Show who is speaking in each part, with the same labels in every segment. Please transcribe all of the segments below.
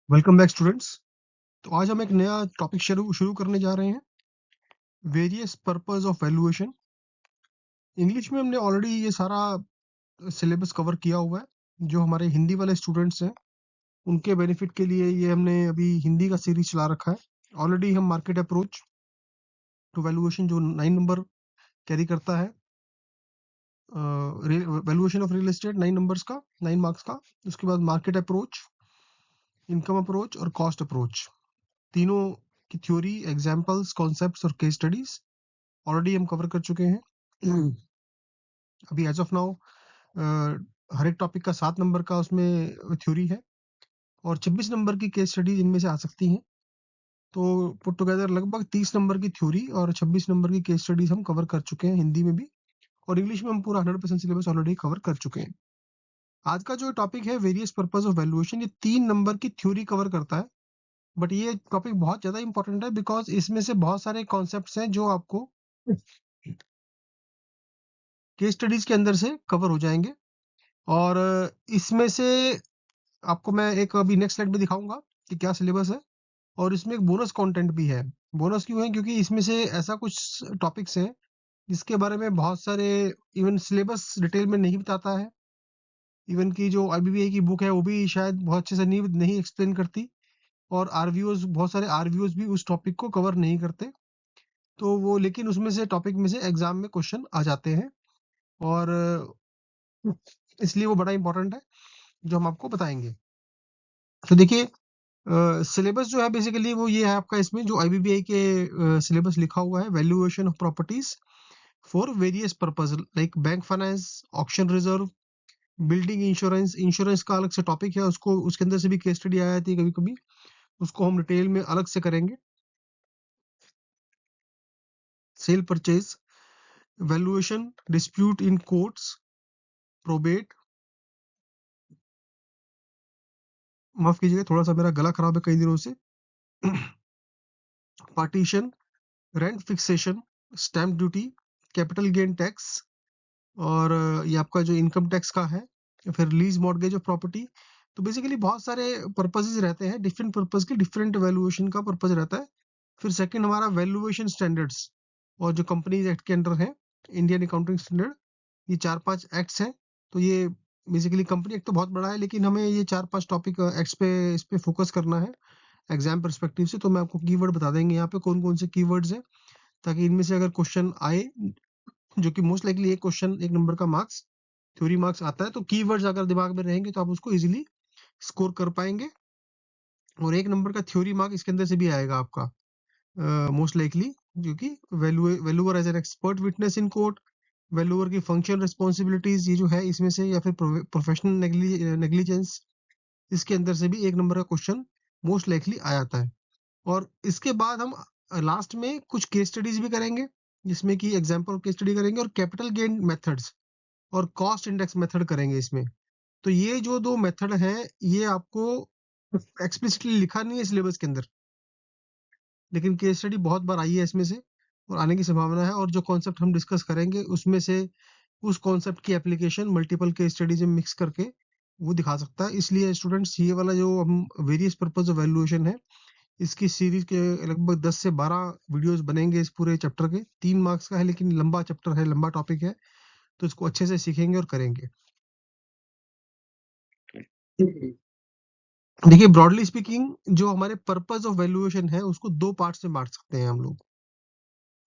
Speaker 1: Welcome back students. तो आज हम एक नया टॉपिक शुरू शुरू करने जा रहे हैं, various purpose of valuation. English में हमने ऑलरेडी ये सारा सिलेबस कवर किया हुआ है। जो हमारे हिंदी वाले स्टूडेंट्स हैं उनके बेनिफिट के लिए ये हमने अभी हिंदी का सीरीज चला रखा है। ऑलरेडी हम मार्केट अप्रोच टू वैल्यूएशन जो 9 नंबर कैरी करता है, valuation of real estate 9 numbers का, 9 मार्क्स का। उसके बाद मार्केट अप्रोच, इनकम अप्रोच और कॉस्ट अप्रोच, तीनों की थ्योरी, एग्जाम्पल्स, कॉन्सेप्ट्स और केस स्टडीज ऑलरेडी हम कवर कर चुके हैं। अभी एज ऑफ नाउ हर एक टॉपिक का 7 नंबर का उसमें थ्योरी है और 26 नंबर की केस स्टडीज इनमें से आ सकती हैं। तो पुट टुगेदर लगभग 30 नंबर की थ्योरी और 26 नंबर की केस स्टडीज हम कवर कर चुके हैं हिंदी में भी, और इंग्लिश में हम पूरा 100% सिलेबस ऑलरेडी कवर कर चुके हैं। आज का जो टॉपिक है वेरियस पर्पस ऑफ वैल्यूएशन, ये 3 नंबर की थ्योरी कवर करता है। बट ये टॉपिक बहुत ज्यादा इंपॉर्टेंट है बिकॉज इसमें से बहुत सारे कॉन्सेप्ट्स हैं जो आपको केस स्टडीज के अंदर से कवर हो जाएंगे। और इसमें से आपको मैं एक अभी नेक्स्ट स्लाइड में दिखाऊंगा कि क्या सिलेबस है, और इसमें एक बोनस कंटेंट भी है। बोनस क्यों है? क्योंकि इसमें से ऐसा कुछ टॉपिक्स हैं जिसके बारे में बहुत सारे, इवन सिलेबस डिटेल में नहीं बताता है। इवन की जो आईबीबीआई की बुक है वो भी शायद बहुत अच्छे से नहीं नहीं एक्सप्लेन करती, और आरवीओज, बहुत सारे आरवीओज भी उस टॉपिक को कवर नहीं करते। तो वो, लेकिन उसमें से टॉपिक में से एग्जाम में क्वेश्चन आ जाते हैं, और इसलिए वो बड़ा इंपॉर्टेंट है जो हम आपको बताएंगे। तो देखिए, सिलेबस जो है बेसिकली वो ये है आपका, इसमें जो आईबीबीआई के सिलेबस लिखा हुआ है, valuation of properties for various purpose like bank finance, auction reserve, building insurance. Insurance का अलग से टॉपिक है, उसको उसके अंदर से भी केस स्टडी आ जाती है कभी कभी, उसको हम डिटेल में अलग से करेंगे। सेल परचेज, वैल्यूएशन, डिस्प्यूट इन कोर्ट्स, प्रोबेट, माफ कीजिएगा थोड़ा सा मेरा गला खराब है कई दिनों से, partition, rent fixation, stamp duty, capital gain tax, और ये आपका जो इनकम टैक्स का है, फिर लीज मॉर्गेज ऑफ प्रॉपर्टी। तो बेसिकली बहुत सारे पर्पसेस रहते हैं, डिफरेंट पर्पस के डिफरेंट वैल्यूएशन का पर्पस रहता है। फिर सेकंड हमारा वैल्यूएशन स्टैंडर्ड्स, और जो कंपनीज एक्ट के अंडर है, इंडियन अकाउंटिंग स्टैंडर्ड, ये 4-5 एक्ट्स हैं। तो ये बेसिकली कंपनी एक्ट तो बहुत बड़ा है, लेकिन हमें ये 4-5 टॉपिक एक्ट्स पे, इस पे फोकस करना है एग्जाम परस्पेक्टिव से। तो मैं आपको कीवर्ड बता देंगे यहाँ पे कौन कौन से कीवर्ड्स हैं, ताकि इनमें से अगर क्वेश्चन आए, जो कि मोस्ट लाइकली एक क्वेश्चन 1 नंबर का मार्क्स, थ्योरी मार्क्स आता है, तो कीवर्ड्स अगर दिमाग में रहेंगे तो आप उसको इजीली स्कोर कर पाएंगे। और 1 नंबर का थ्योरी मार्क इसके अंदर से भी आएगा आपका मोस्ट लाइकली, जो कि valuer as an expert witness in court, valuer की फंक्शन रिस्पॉन्सिबिलिटीज ये जो है इसमें से, या फिर प्रोफेशनल नेग्लिजेंस, इसके अंदर से भी 1 नंबर का क्वेश्चन मोस्ट लाइकली आ जाता है। और इसके बाद हम लास्ट में कुछ केस स्टडीज भी करेंगे, जिसमें कि एग्जाम्पल केस स्टडी करेंगे, और कैपिटल गेन मेथड्स और कॉस्ट इंडेक्स मेथड करेंगे इसमें। तो ये जो 2 मेथड हैं, ये आपको एक्सप्लिसिटली लिखा नहीं है सिलेबस के अंदर, लेकिन केस स्टडी बहुत बार आई है इसमें से, और आने की संभावना है। और जो कॉन्सेप्ट हम डिस्कस करेंगे उसमें से उस कॉन्सेप्ट की एप्लीकेशन मल्टीपल केस स्टडीज में मिक्स करके वो दिखा सकता है। इसलिए स्टूडेंट्स, ये वाला जो हम वेरियस पर्पस ऑफ वैल्यूएशन है, इसकी सीरीज के लगभग 10 से 12 वीडियोस बनेंगे इस पूरे चैप्टर के। 3 मार्क्स का है, लेकिन लंबा चैप्टर है, लंबा टॉपिक है, तो इसको अच्छे से सीखेंगे और करेंगे। देखिए, ब्रॉडली स्पीकिंग, जो हमारे पर्पस ऑफ वैल्यूएशन है उसको 2 पार्ट्स में बांट सकते हैं हम लोग,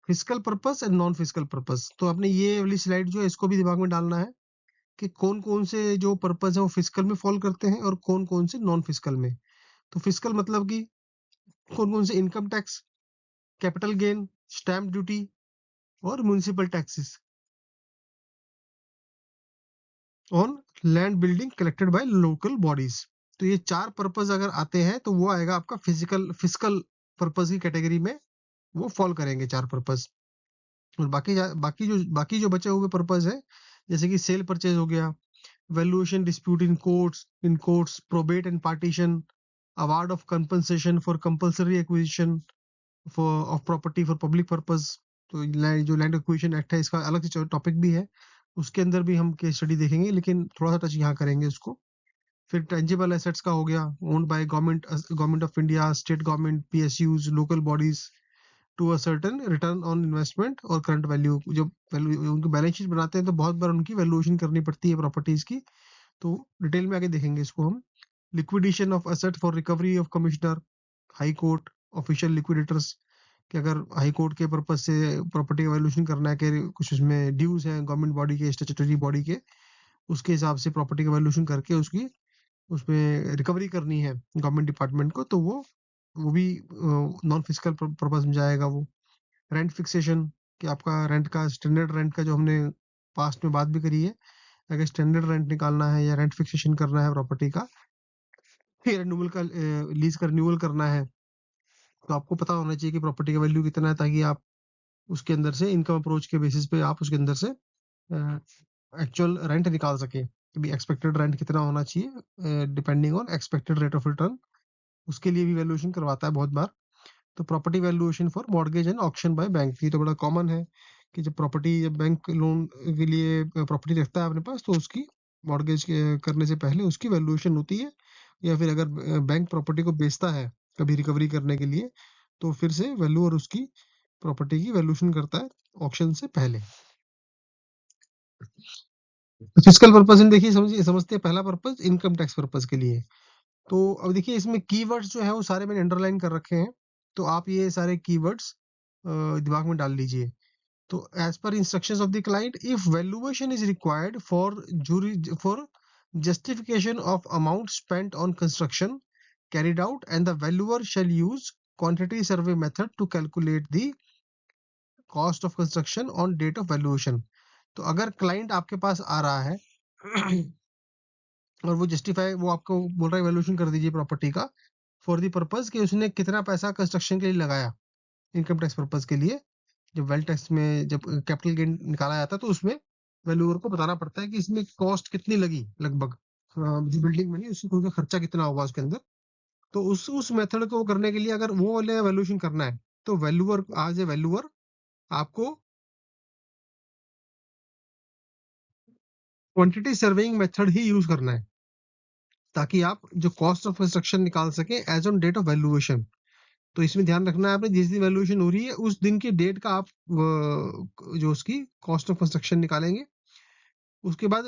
Speaker 1: physical purpose and non physical purpose. तो आपने ये वाली स्लाइड जो है इसको भी दिमाग में डालना है कि कौन कौन से जो पर्पस है वो फिजिकल में फॉल करते हैं और कौन कौन से नॉन फिजिकल में। तो फिजिकल मतलब कि कौन कौन से, income tax, capital gain, stamp duty और municipal taxes on land building collected by local bodies. तो ये 4 पर्पस अगर आते हैं तो वो आएगा आपका फिजिकल फिजिकल पर्पस की कैटेगरी में, वो फॉल करेंगे 4 पर्पस। और बाकी जो बचे हुए पर्पस है, जैसे कि सेल परचेज हो गया, valuation dispute in courts, probate and partition, award of compensation for compulsory acquisition for of property for public purpose. तो जो लैंड एक्विजिशन एक्ट है, इसका अलग से टॉपिक भी है, उसके अंदर भी हम केस स्टडी देखेंगे, लेकिन थोड़ा सा टच यहाँ करेंगे उसको। फिर टेंजिबल एसेट्स का हो गया, owned by government of India, state government, PSUs, local bodies to a certain return on investment और करंट वैल्यू। जब वैल्यू उनकी बैलेंस शीट बनाते हैं तो बहुत बार उनकी वैल्यूएशन करनी पड़ती है प्रॉपर्टीज की, तो डिटेल में आगे देखेंगे इसको हम। Liquidation of asset for recovery of commissioner, high court, official liquidators, कि अगर हाई कोर्ट के पर्पज से प्रॉपर्टी का वैल्यूएशन करना है कि कुछ उसमें ड्यूज हैं गवर्नमेंट बॉडी के, स्टैट्यूटरी बॉडी के, उसके हिसाब से प्रॉपर्टी का वैल्यूएशन करके उसकी उसमें रिकवरी करनी है गवर्नमेंट डिपार्टमेंट को, तो वो भी नॉन फिजिकल पर्पज में जाएगा वो। रेंट फिक्सेशन, कि आपका रेंट का स्टैंडर्ड रेंट का जो हमने पास्ट में बात भी करी है, अगर स्टैंडर्ड रेंट निकालना है या रेंट फिक्सेशन करना है प्रॉपर्टी का, फिर रिन्यूअल का लीज का रिन्यूअल करना है, तो आपको पता होना चाहिए कि प्रॉपर्टी का वैल्यू कितना है, ताकि आप उसके अंदर से इनकम अप्रोच के बेसिस पे आप उसके अंदर से एक्चुअल रेंट निकाल सके, कि भी एक्सपेक्टेड रेंट कितना होना चाहिए depending on expected rate of return, उसके लिए भी वैल्यूएशन करवाता है बहुत बार। तो property valuation for mortgage and auction by bank, ये तो बड़ा कॉमन है कि जब प्रॉपर्टी, जब बैंक लोन के लिए प्रॉपर्टी रखता है अपने पास, तो उसकी मॉर्गेज करने से पहले उसकी वैल्यूएशन होती है, या फिर अगर बैंक प्रॉपर्टी को बेचता है कभी रिकवरी करने के लिए, तो फिर से वैल्यू और उसकी प्रॉपर्टी की वैल्यूएशन करता है ऑक्शन से पहले। फिजिकल पर्पज में देखिए, समझते हैं पहला पर्पज इनकम टैक्स पर्पज के लिए। तो अब देखिए इसमें कीवर्ड्स जो है वो सारे मैंने अंडरलाइन कर रखे हैं, तो आप ये सारे कीवर्ड्स दिमाग में डाल लीजिए। तो as per instructions of the client, if valuation is required for justification of amount spent on construction carried out, and the valuer shall use quantity survey method to calculate the cost of construction on date of valuation। तो अगर client आपके पास आ रहा है और वो justify, वो आपको बोल रहा है वैल्यूएशन कर दीजिए प्रॉपर्टी का, फॉर द पर्पज कि उसने कितना पैसा कंस्ट्रक्शन के लिए लगाया, इनकम टैक्स पर्पज के लिए। जब वेल्थ टैक्स में जब कैपिटल गेन निकाला जाता है, तो उसमें वैल्यूअर को बताना पड़ता है कि इसमें कॉस्ट कितनी लगी लगभग, जो बिल्डिंग बनी उसकी कोई खर्चा कितना हुआ उसके अंदर। तो उस मेथड को करने के लिए अगर वो वाले वैल्यूएशन करना है, तो वैल्यूअर एज ए वैल्यूअर आपको क्वांटिटी सर्वेइंग मेथड ही यूज करना है, ताकि आप जो कॉस्ट ऑफ कंस्ट्रक्शन निकाल सके as on date of valuation. तो इसमें ध्यान रखना है आपने, जिस दिन वैल्यूएशन हो रही है उस दिन की डेट का आप जो उसकी कॉस्ट ऑफ कंस्ट्रक्शन निकालेंगे। उसके बाद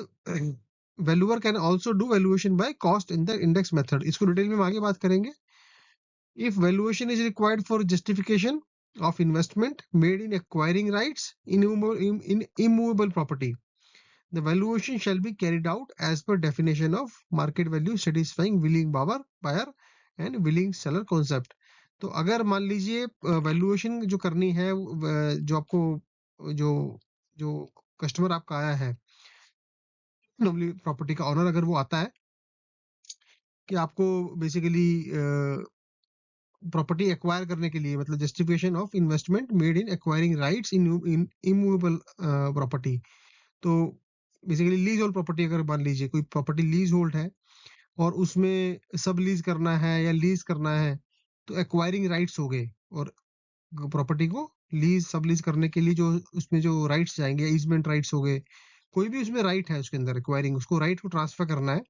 Speaker 1: valuer can also do valuation by cost in the index method, इसको डिटेल में हम आगे बात करेंगे। If valuation is required for justification of investment made in acquiring rights in immovable property, the valuation shall be carried out as per definition of market value satisfying willing buyer and willing seller concept। तो अगर मान लीजिए valuation जो करनी है, जो आपको जो जो कस्टमर आपका आया है, नॉर्मली प्रॉपर्टी का ऑनर अगर वो आता है कि आपको बेसिकली प्रॉपर्टी एक्वायर करने के लिए, मतलब justification of investment made in acquiring rights in immovable property, तो बेसिकली लीज होल्ड प्रॉपर्टी, अगर मान लीजिए कोई प्रॉपर्टी लीज होल्ड है और उसमें सब लीज करना है या लीज करना है, तो एक्वायरिंग राइट्स हो गए, और प्रॉपर्टी को लीज सब लीज करने के लिए जो उसमें जो राइट्स जाएंगे, ईजमेंट राइट्स हो गए, कोई भी उसमें राइट है उसके अंदर एक्वायरिंग, उसको राइट को ट्रांसफर करना है,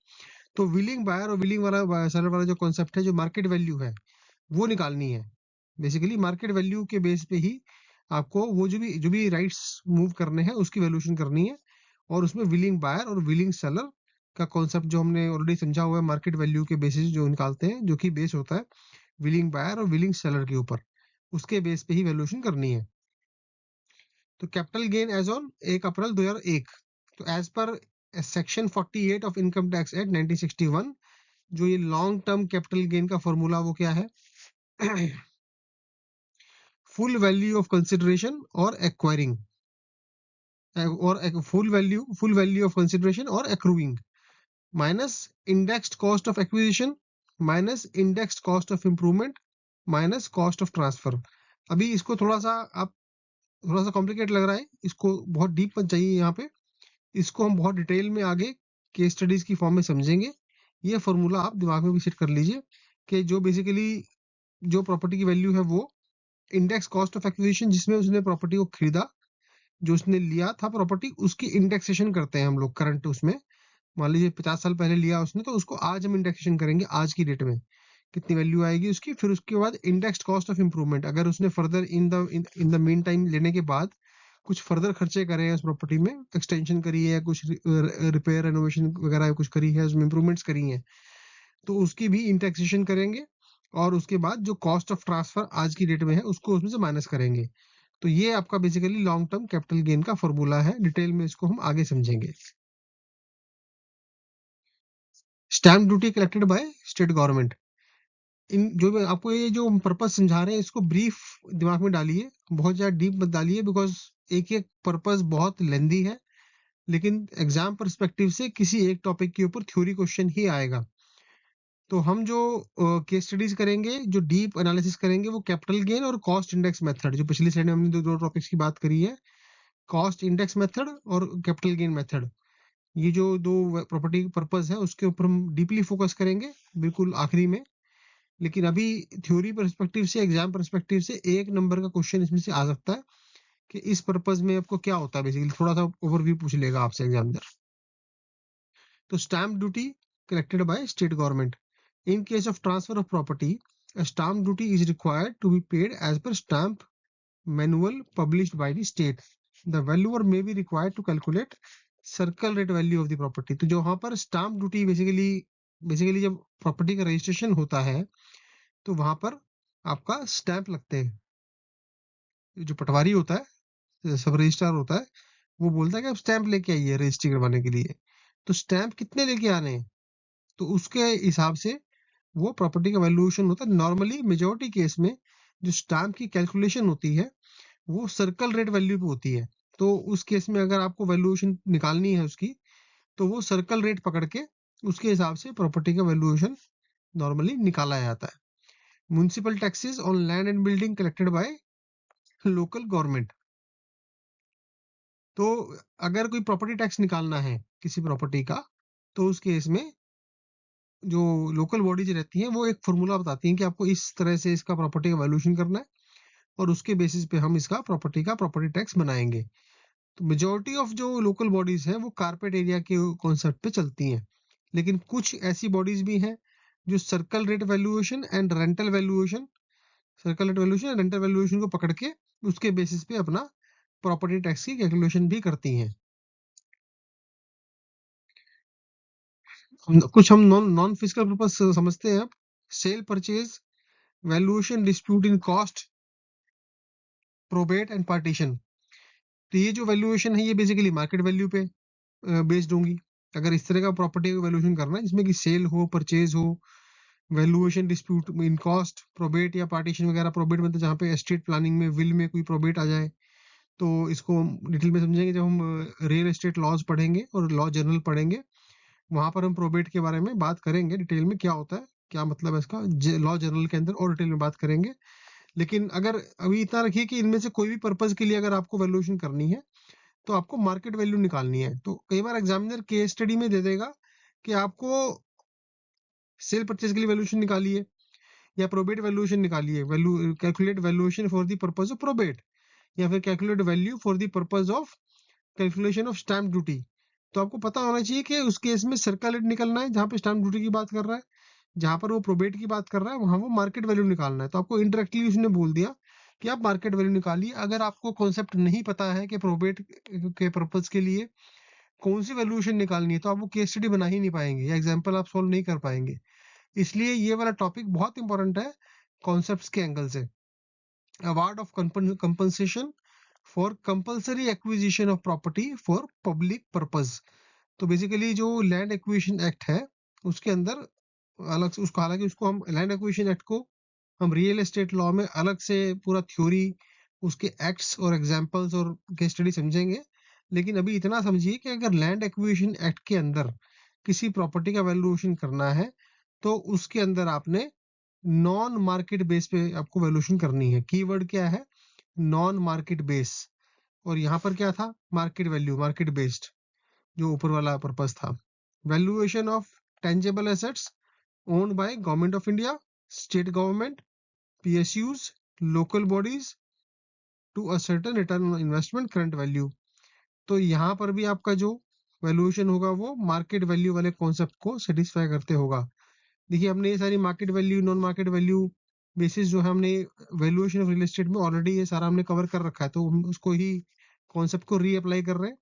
Speaker 1: तो विलिंग बायर और विलिंग वाला सेलर वाला जो कॉन्सेप्ट है, जो मार्केट वैल्यू है वो निकालनी है। बेसिकली मार्केट वैल्यू के बेस पे ही आपको वो जो भी राइट्स मूव करने हैं उसकी वैल्यूएशन करनी है, और उसमें विलिंग बायर और विलिंग सेलर का कॉन्सेप्ट जो हमने ऑलरेडी समझा हुआ है, मार्केट वैल्यू के बेसिस जो निकालते हैं, जो कि बेस होता है विलिंग बायर और विलिंग सेलर के ऊपर, उसके बेस पे ही वैल्यूएशन करनी है। तो capital gain as on 1 April 2001, तो as per section 48 of income tax act 1961, जो ये लॉन्ग टर्म कैपिटल गेन का फॉर्मूला वो क्या है, फुल वैल्यू ऑफ कंसिडरेशन और एक्वायरिंग, और फुल वैल्यू ऑफ कंसिडरेशन और accruing, minus indexed cost of acquisition, minus indexed cost of improvement, minus cost of transfer. अभी इसको थोड़ा सा आप, थोड़ा सा कॉम्प्लिकेट लग रहा है, इसको बहुत डीप मत जाइए यहाँ पे, इसको हम बहुत डिटेल में आगे केस स्टडीज की फॉर्म में समझेंगे। ये फॉर्मूला आप दिमाग में भी सेट कर लीजिए कि जो बेसिकली जो प्रॉपर्टी की वैल्यू है वो इंडेक्स कॉस्ट ऑफ एक्विजिशन, जिसमें उसने प्रॉपर्टी को खरीदा, जो उसने लिया था प्रॉपर्टी, उसकी इंडेक्सेशन करते हैं हम लोग करंट उसमें, मान लीजिए 50 साल पहले लिया उसने, तो उसको आज हम इंडेक्सेशन करेंगे आज की डेट में कितनी वैल्यू आएगी उसकी। फिर उसके बाद इंडेक्स्ड कॉस्ट ऑफ इम्प्रूवमेंट, अगर उसने further in the mean time लेने के बाद कुछ फर्दर खर्चे करे हैं उस प्रॉपर्टी में, एक्सटेंशन करी है, कुछ रिपेयर रेनोवेशन वगैरह कुछ करी है, उसमें इंप्रूवमेंट्स करी हैं, तो उसकी भी इंडेक्सेशन करेंगे। और उसके बाद जो कॉस्ट ऑफ ट्रांसफर आज की डेट में है उसको उसमें से माइनस करेंगे। तो ये आपका basically long term capital gain का फॉर्मूला है। डिटेल में इसको हम आगे समझेंगे। Stamp duty collected by state government. इन जो मैं आपको ये जो पर्पस समझा रहे हैं इसको ब्रीफ दिमाग में डालिए, बहुत ज्यादा डीप मत डालिए, बिकॉज एक एक पर्पस बहुत लेंदी है। लेकिन एग्जाम पर्सपेक्टिव से किसी एक टॉपिक के ऊपर थ्योरी क्वेश्चन ही आएगा। तो हम जो केस स्टडीज करेंगे, जो डीप एनालिसिस करेंगे, वो कैपिटल गेन और कॉस्ट इंडेक्स मेथड, जो पिछली स्लाइड में हमने दो टॉपिक्स की बात करी है, कॉस्ट इंडेक्स मेथड और कैपिटल गेन मेथड। ये जो दो प्रॉपर्टी पर्पस है उसके ऊपर हम डीपली फोकस करेंगे बिल्कुल आखिरी में। लेकिन अभी थ्योरी पर्सपेक्टिव से, एग्जाम पर्सपेक्टिव से एक नंबर का क्वेश्चन इसमें से आ सकता है कि इस पर्पस में आपको क्या होता है, बेसिकली थोड़ा सा ओवरव्यू पूछ लेगा आपसे एग्जामिनर। तो stamp duty collected by state government. In case of transfer of property, a stamp duty is required to be paid as per stamp manual published by the state. The valuer may be required to calculate circle rate value of the property. तो जो वहां पर stamp duty basically basically जब property का registration होता है तो वहां पर आपका स्टैंप लगते हैं। जो पटवारी होता है, सब रजिस्ट्रार होता है, वो बोलता है कि आप स्टैंप लेके आइए रजिस्ट्री करवाने के लिए। तो स्टैंप कितने लेके आने हैं, तो उसके हिसाब से वो प्रॉपर्टी का वैल्यूएशन होता है। नॉर्मली मेजोरिटी केस में जो स्टैंप की कैलकुलेशन होती है वो सर्कल रेट वैल्यू पे होती है। तो उस केस में अगर आपको वैल्यूएशन निकालनी है उसकी, तो वो सर्कल रेट पकड़ के उसके हिसाब से प्रॉपर्टी का वैल्यूएशन नॉर्मली निकाला जाता है। Municipal taxes on land and building collected by local government. तो अगर कोई प्रॉपर्टी टैक्स निकालना है किसी प्रॉपर्टी का, तो उस केस में जो लोकल बॉडीज रहती हैं वो एक फॉर्मूला बताती हैं कि आपको इस तरह से इसका प्रॉपर्टी का वैल्यूएशन करना है और उसके बेसिस पे हम इसका प्रॉपर्टी टैक्स बनाएंगे। तो मेजोरिटी ऑफ जो लोकल बॉडीज हैं वो कारपेट एरिया के कॉन्सेप्ट पे चलती हैं। लेकिन कुछ ऐसी बॉडीज भी हैं जो circle rate valuation and rental valuation, circle rate valuation and rental valuation को पकड़ के उसके बेसिस पे अपना प्रॉपर्टी टैक्स की कैलकुलेशन भी करती हैं। कुछ हम नॉन नॉन फिजिकल पर्पस समझते हैं अब। Cell purchase, valuation, dispute in cost, probate and partition. तो ये जो वैल्यूएशन है ये बेसिकली मार्केट वैल्यू पे बेस्ड होंगी। अगर इस तरह का प्रॉपर्टी का वैल्यूएशन करना है जिसमें कि सेल हो, परचेज हो, valuation dispute in cost, probate या पार्टीशन वगैरह। प्रोबेट मतलब जहाँ पे एस्टेट प्लानिंग में विल में कोई प्रोबेट आ जाए, तो इसको हम डिटेल में समझेंगे जब हम रियल एस्टेट लॉज पढ़ेंगे और लॉ जर्नल पढ़ेंगे। वहां पर हम प्रोबेट के बारे में बात करेंगे डिटेल में, क्या होता है, क्या मतलब है इसका, लॉ जर्नल के अंदर और डिटेल में बात करेंगे। लेकिन अगर अभी इतना रखिए कि इनमें से कोई भी पर्पज के लिए अगर आपको वैल्यूएशन करनी है तो आपको मार्केट वैल्यू निकालनी है। तो कई बार एग्जामिनर केस स्टडी में दे देगा कि आपको सेल परचेज के लिए वैल्यूएशन निकालिए या प्रोबेट वैल्यूएशन निकालिए, value calculate valuation for the purpose of probate, या फिर calculate value for the purpose of calculation of stamp duty. तो आपको पता होना चाहिए कि उस केस में सर्कल रेट निकलना है जहां पे स्टैम्प ड्यूटी की बात कर रहा है, जहां पर वो प्रोबेट की बात कर रहा है वहां वो मार्केट वैल्यू निकालना है। तो आपको इंडायरेक्टली उसने बोल दिया कि आप मार्केट वैल्यू निकालिए। अगर आपको कॉन्सेप्ट नहीं पता है कि प्रोबेट के पर्पज के लिए कौन सी वैल्यूएशन निकालनी है, तो आप वो केस स्टडी बना ही नहीं पाएंगे या एग्जाम्पल आप सॉल्व नहीं कर पाएंगे। इसलिए ये वाला टॉपिक बहुत इंपॉर्टेंट है कॉन्सेप्ट्स के एंगल से। Award of compensation for compulsory acquisition of property for public purpose. तो बेसिकली जो लैंड एक्विजिशन एक्ट है उसके अंदर अलग से उसको, हालांकि उसको हम लैंड एक्विजिशन एक्ट को हम रियल एस्टेट लॉ में अलग से पूरा थ्योरी, उसके एक्ट्स और एग्जांपल्स और केस स्टडी समझेंगे। लेकिन अभी इतना समझिए कि अगर लैंड एक्विजिशन एक्ट के अंदर किसी प्रॉपर्टी का वैल्यूएशन करना है तो उसके अंदर आपने नॉन मार्केट बेस पे आपको वैल्यूएशन करनी है। कीवर्ड क्या है, नॉन मार्केट बेस। और यहाँ पर क्या था, मार्केट वैल्यू, मार्केट बेस्ड, जो ऊपर वाला पर्पस था। Valuation of tangible assets owned by government of India, state government, PSUs, local bodies to a certain return on investment current value. तो यहाँ पर भी आपका जो वैल्यूएशन होगा वो मार्केट वैल्यू वाले कॉन्सेप्ट को सेटिस्फाई करते होगा। देखिए हमने ये सारी market value, non market value basis जो है हमने वैल्यूएशन ऑफ रियल एस्टेट में ऑलरेडी ये सारा हमने कवर कर रखा है, तो हम उसको ही कॉन्सेप्ट को रीअप्लाई कर रहे हैं।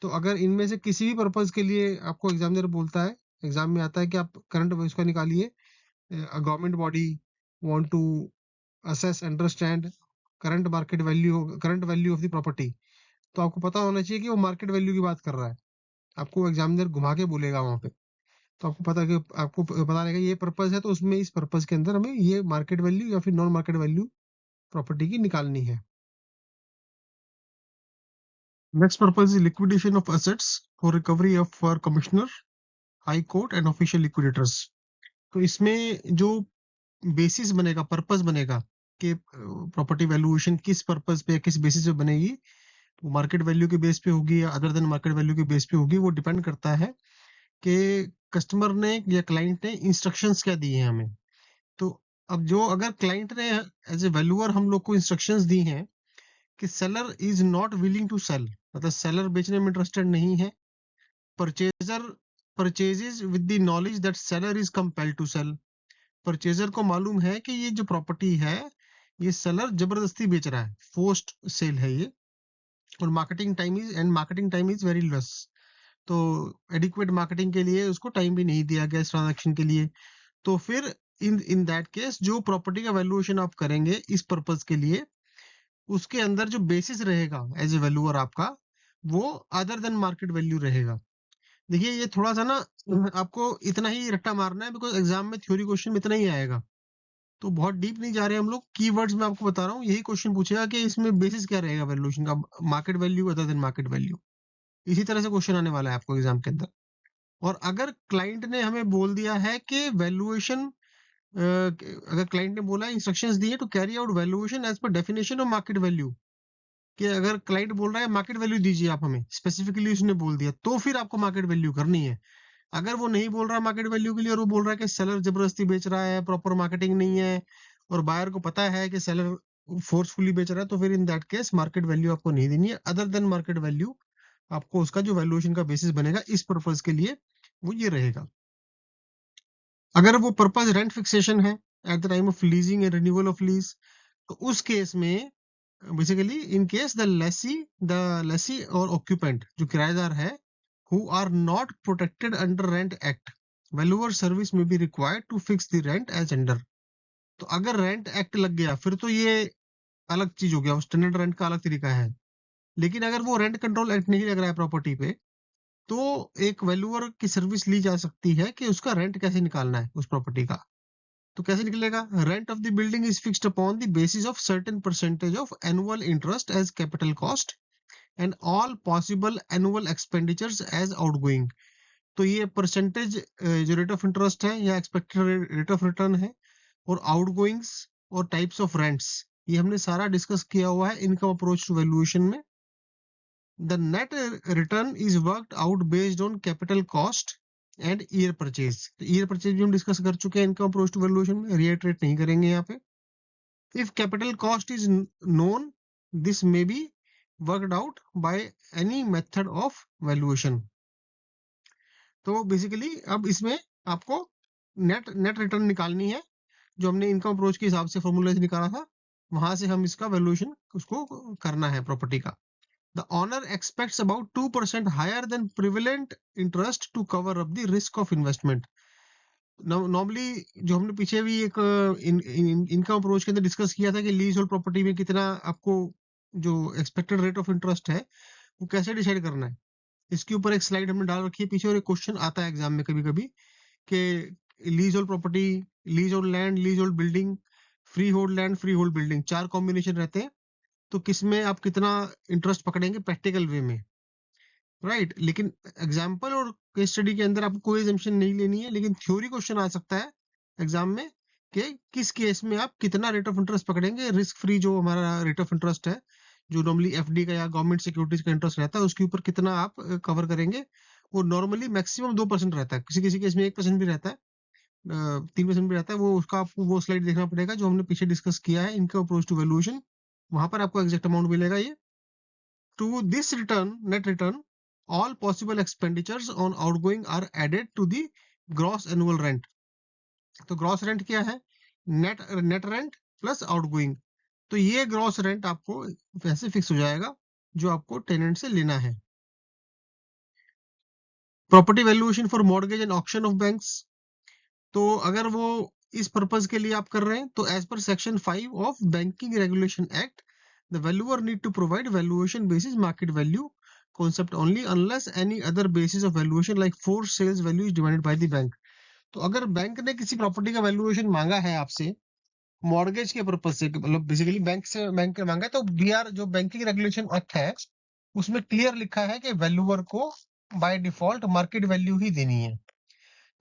Speaker 1: तो अगर इनमें से किसी भी पर्पज के लिए आपको एग्जामिनर बोलता है, एग्जाम में आता है कि आप करंट उसका निकालिए, government body want to assess understand current value of the property, तो आपको पता होना चाहिए कि वो मार्केट वैल्यू की बात कर रहा है। आपको एग्जामिनर घुमा के बोलेगा वहां पे, तो आपको पता रहेगा ये पर्पज है, तो उसमें इस पर्पज के अंदर हमें ये मार्केट वैल्यू या फिर नॉन मार्केट वैल्यू प्रॉपर्टी की निकालनी है। Next purpose is liquidation of assets for recovery of for commissioner, high court and official liquidators. तो इसमें जो बेसिस बनेगा, पर्पस बनेगा कि प्रॉपर्टी वैल्यूएशन किस पर्पस पे, किस बेसिस पे बनेगी, वो मार्केट वैल्यू के बेस पे होगी या अदर देन मार्केट वैल्यू के बेस पे होगी, वो डिपेंड करता है कि कस्टमर ने या क्लाइंट ने इंस्ट्रक्शंस क्या दिए हैं हमें। तो अब जो अगर क्लाइंट ने एज ए वैल्यूअर हम लोग को इंस्ट्रक्शंस दी हैं कि seller is not willing to sell, मतलब सेलर बेचने में इंटरेस्टेड नहीं है, purchaser purchases with the knowledge that seller is compelled to sell, purchaser को मालूम है कि ये जो प्रॉपर्टी है ये सेलर जबरदस्ती बेच रहा है, फोर्स्ड सेल है ये, और marketing time is very less, तो एडिक्वेट मार्केटिंग के लिए उसको टाइम भी नहीं दिया गया इस ट्रांजैक्शन के लिए। तो फिर इन इन दैट केस जो प्रॉपर्टी का वैल्यूएशन आप करेंगे इस पर्पज के लिए, उसके अंदर जो बेसिस रहेगा एज ए वैल्यूअर आपका, वो अदर देन मार्केट वैल्यू रहेगा। देखिए ये थोड़ा सा ना आपको इतना ही रट्टा मारना है, बिकॉज एग्जाम में थ्योरी क्वेश्चन में इतना ही आएगा, तो बहुत डीप नहीं जा रहे हम लोग, कीवर्ड्स में आपको बता रहा हूँ। यही क्वेश्चन पूछेगा कि इसमें बेसिस क्या रहेगा वैल्यूएशन का, market value other than market value, इसी तरह से क्वेश्चन आने वाला है आपको एग्जाम के अंदर। और अगर क्लाइंट ने हमें बोल दिया है कि वैल्यूएशन, अगर क्लाइंट ने बोला इंस्ट्रक्शंस दिए to carry out valuation as per definition of market value, कि अगर क्लाइंट बोल रहा है मार्केट वैल्यू दीजिए आप हमें, स्पेसिफिकली उसने बोल दिया, तो फिर आपको मार्केट वैल्यू करनी है। अगर वो नहीं बोल रहा मार्केट वैल्यू के लिए और वो बोल रहा है कि सेलर जबरदस्ती बेच रहा है, प्रॉपर मार्केटिंग नहीं है, और बायर को पता है कि सेलर फोर्सफुली बेच रहा है, तो फिर in that case market value आपको नहीं देनी है, अदर देन मार्केट वैल्यू आपको उसका जो वैल्यूएशन का बेसिस बनेगा इस पर्पज के लिए वो ये रहेगा। अगर वो पर्पज रेंट फिक्सेशन है at the time of leasing and renewal of lease, तो उस केस में basically in case the lessee और ऑक्यूपेंट जो किराएदार है, who are not protected under rent act, valuer service में be required to fix the rent as under. तो अगर रेंट एक्ट लग गया फिर तो ये अलग चीज हो गया, स्टैंडर्ड रेंट का अलग तरीका है। लेकिन अगर वो रेंट कंट्रोल एक्ट नहीं लग रहा है प्रॉपर्टी पे, तो एक वैल्यूअर की सर्विस ली जा सकती है कि उसका रेंट कैसे निकालना है उस प्रॉपर्टी का। तो कैसे निकलेगा? Rent of the building is fixed upon the basis of certain percentage of annual interest as capital cost and all possible annual expenditures as outgoing. तो ये परसेंटेज जो रेट ऑफ इंटरेस्ट है या एक्सपेक्टेड रेट ऑफ रिटर्न है, और आउटगोइंग्स और types of rents, ये हमने सारा डिस्कस किया हुआ है इनकम अप्रोच टू वैल्यूएशन में। The net return is worked out based on capital cost and year purchase. तो ईयर परचेज भी हम डिस्कस कर चुके हैं इनकम अप्रोच टू वैल्यूएशन में, रिएटरेट नहीं करेंगे यहाँ पे। If capital cost is known, this may be worked out by any method of valuation. तो बेसिकली अब इसमें आपको नेट नेट रिटर्न निकालनी है, जो हमने इनकम अप्रोच के हिसाब से फॉर्मूला से निकाला था, वहां से हम इसका वैल्यूएशन उसको करना है प्रॉपर्टी का। The owner expects about 2% higher than prevalent interest to cover up the risk of investment. Normally जो हमने पीछे भी एक इनकम अप्रोच के अंदर डिस्कस किया था कि लीज होल्ड प्रॉपर्टी में कितना आपको जो एक्सपेक्टेड रेट ऑफ इंटरेस्ट है वो कैसे डिसाइड करना है, इसके ऊपर एक स्लाइड हमने डाल रखी है पीछे, और एक क्वेश्चन आता है एग्जाम में कभी कभी कि lease hold property, lease hold land, lease hold building, free hold land, free hold building, 4 combination रहते हैं, तो किसमें आप कितना इंटरेस्ट पकड़ेंगे प्रैक्टिकल वे में, राइट? लेकिन एग्जाम्पल और केस स्टडी के अंदर आपको कोई एजम्पशन नहीं लेनी है, लेकिन थ्योरी क्वेश्चन आ सकता है एग्जाम में कि किस केस में आप कितना रेट ऑफ इंटरेस्ट पकड़ेंगे, रिस्क फ्री जो हमारा रेट ऑफ इंटरेस्ट है, जो नॉर्मली एफडी का या गवर्नमेंट सिक्योरिटीज का इंटरेस्ट रहता है, उसके ऊपर कितना आप कवर करेंगे। वो नॉर्मली मैक्सिमम 2% रहता है, किसी किसी केस में 1% भी रहता है, 3% भी रहता है, वो उसका आपको वो स्लाइड देखना पड़ेगा जो हमने पीछे डिस्कस किया है इनकम अप्रोच टू वैल्यूएशन, वहां पर आपको एग्जैक्ट अमाउंट मिलेगा ये। To this return, net return all possible expenditures on outgoing are added to the gross annual rent. तो ग्रॉस रेंट क्या है? Net net rent plus outgoing. तो ये ग्रॉस रेंट आपको वैसे फिक्स हो जाएगा जो आपको टेनेंट से लेना है। Property valuation for mortgage and auction of banks, तो अगर वो इस पर्पज के लिए आप कर रहे हैं तो as per section 5 of banking regulation act the valuer need to provide valuation basis market value concept only unless any other basis of valuation like force sales value is divided by the bank. तो अगर bank ने किसी property का valuation मांगा है आपसे mortgage के purpose से, मतलब बेसिकली बैंक से बैंक ने मांगा है, तो बीआर जो बैंकिंग रेगुलेशन एक्ट है उसमें क्लियर लिखा है कि वैल्यूअर को बाय डिफॉल्ट मार्केट वैल्यू ही देनी है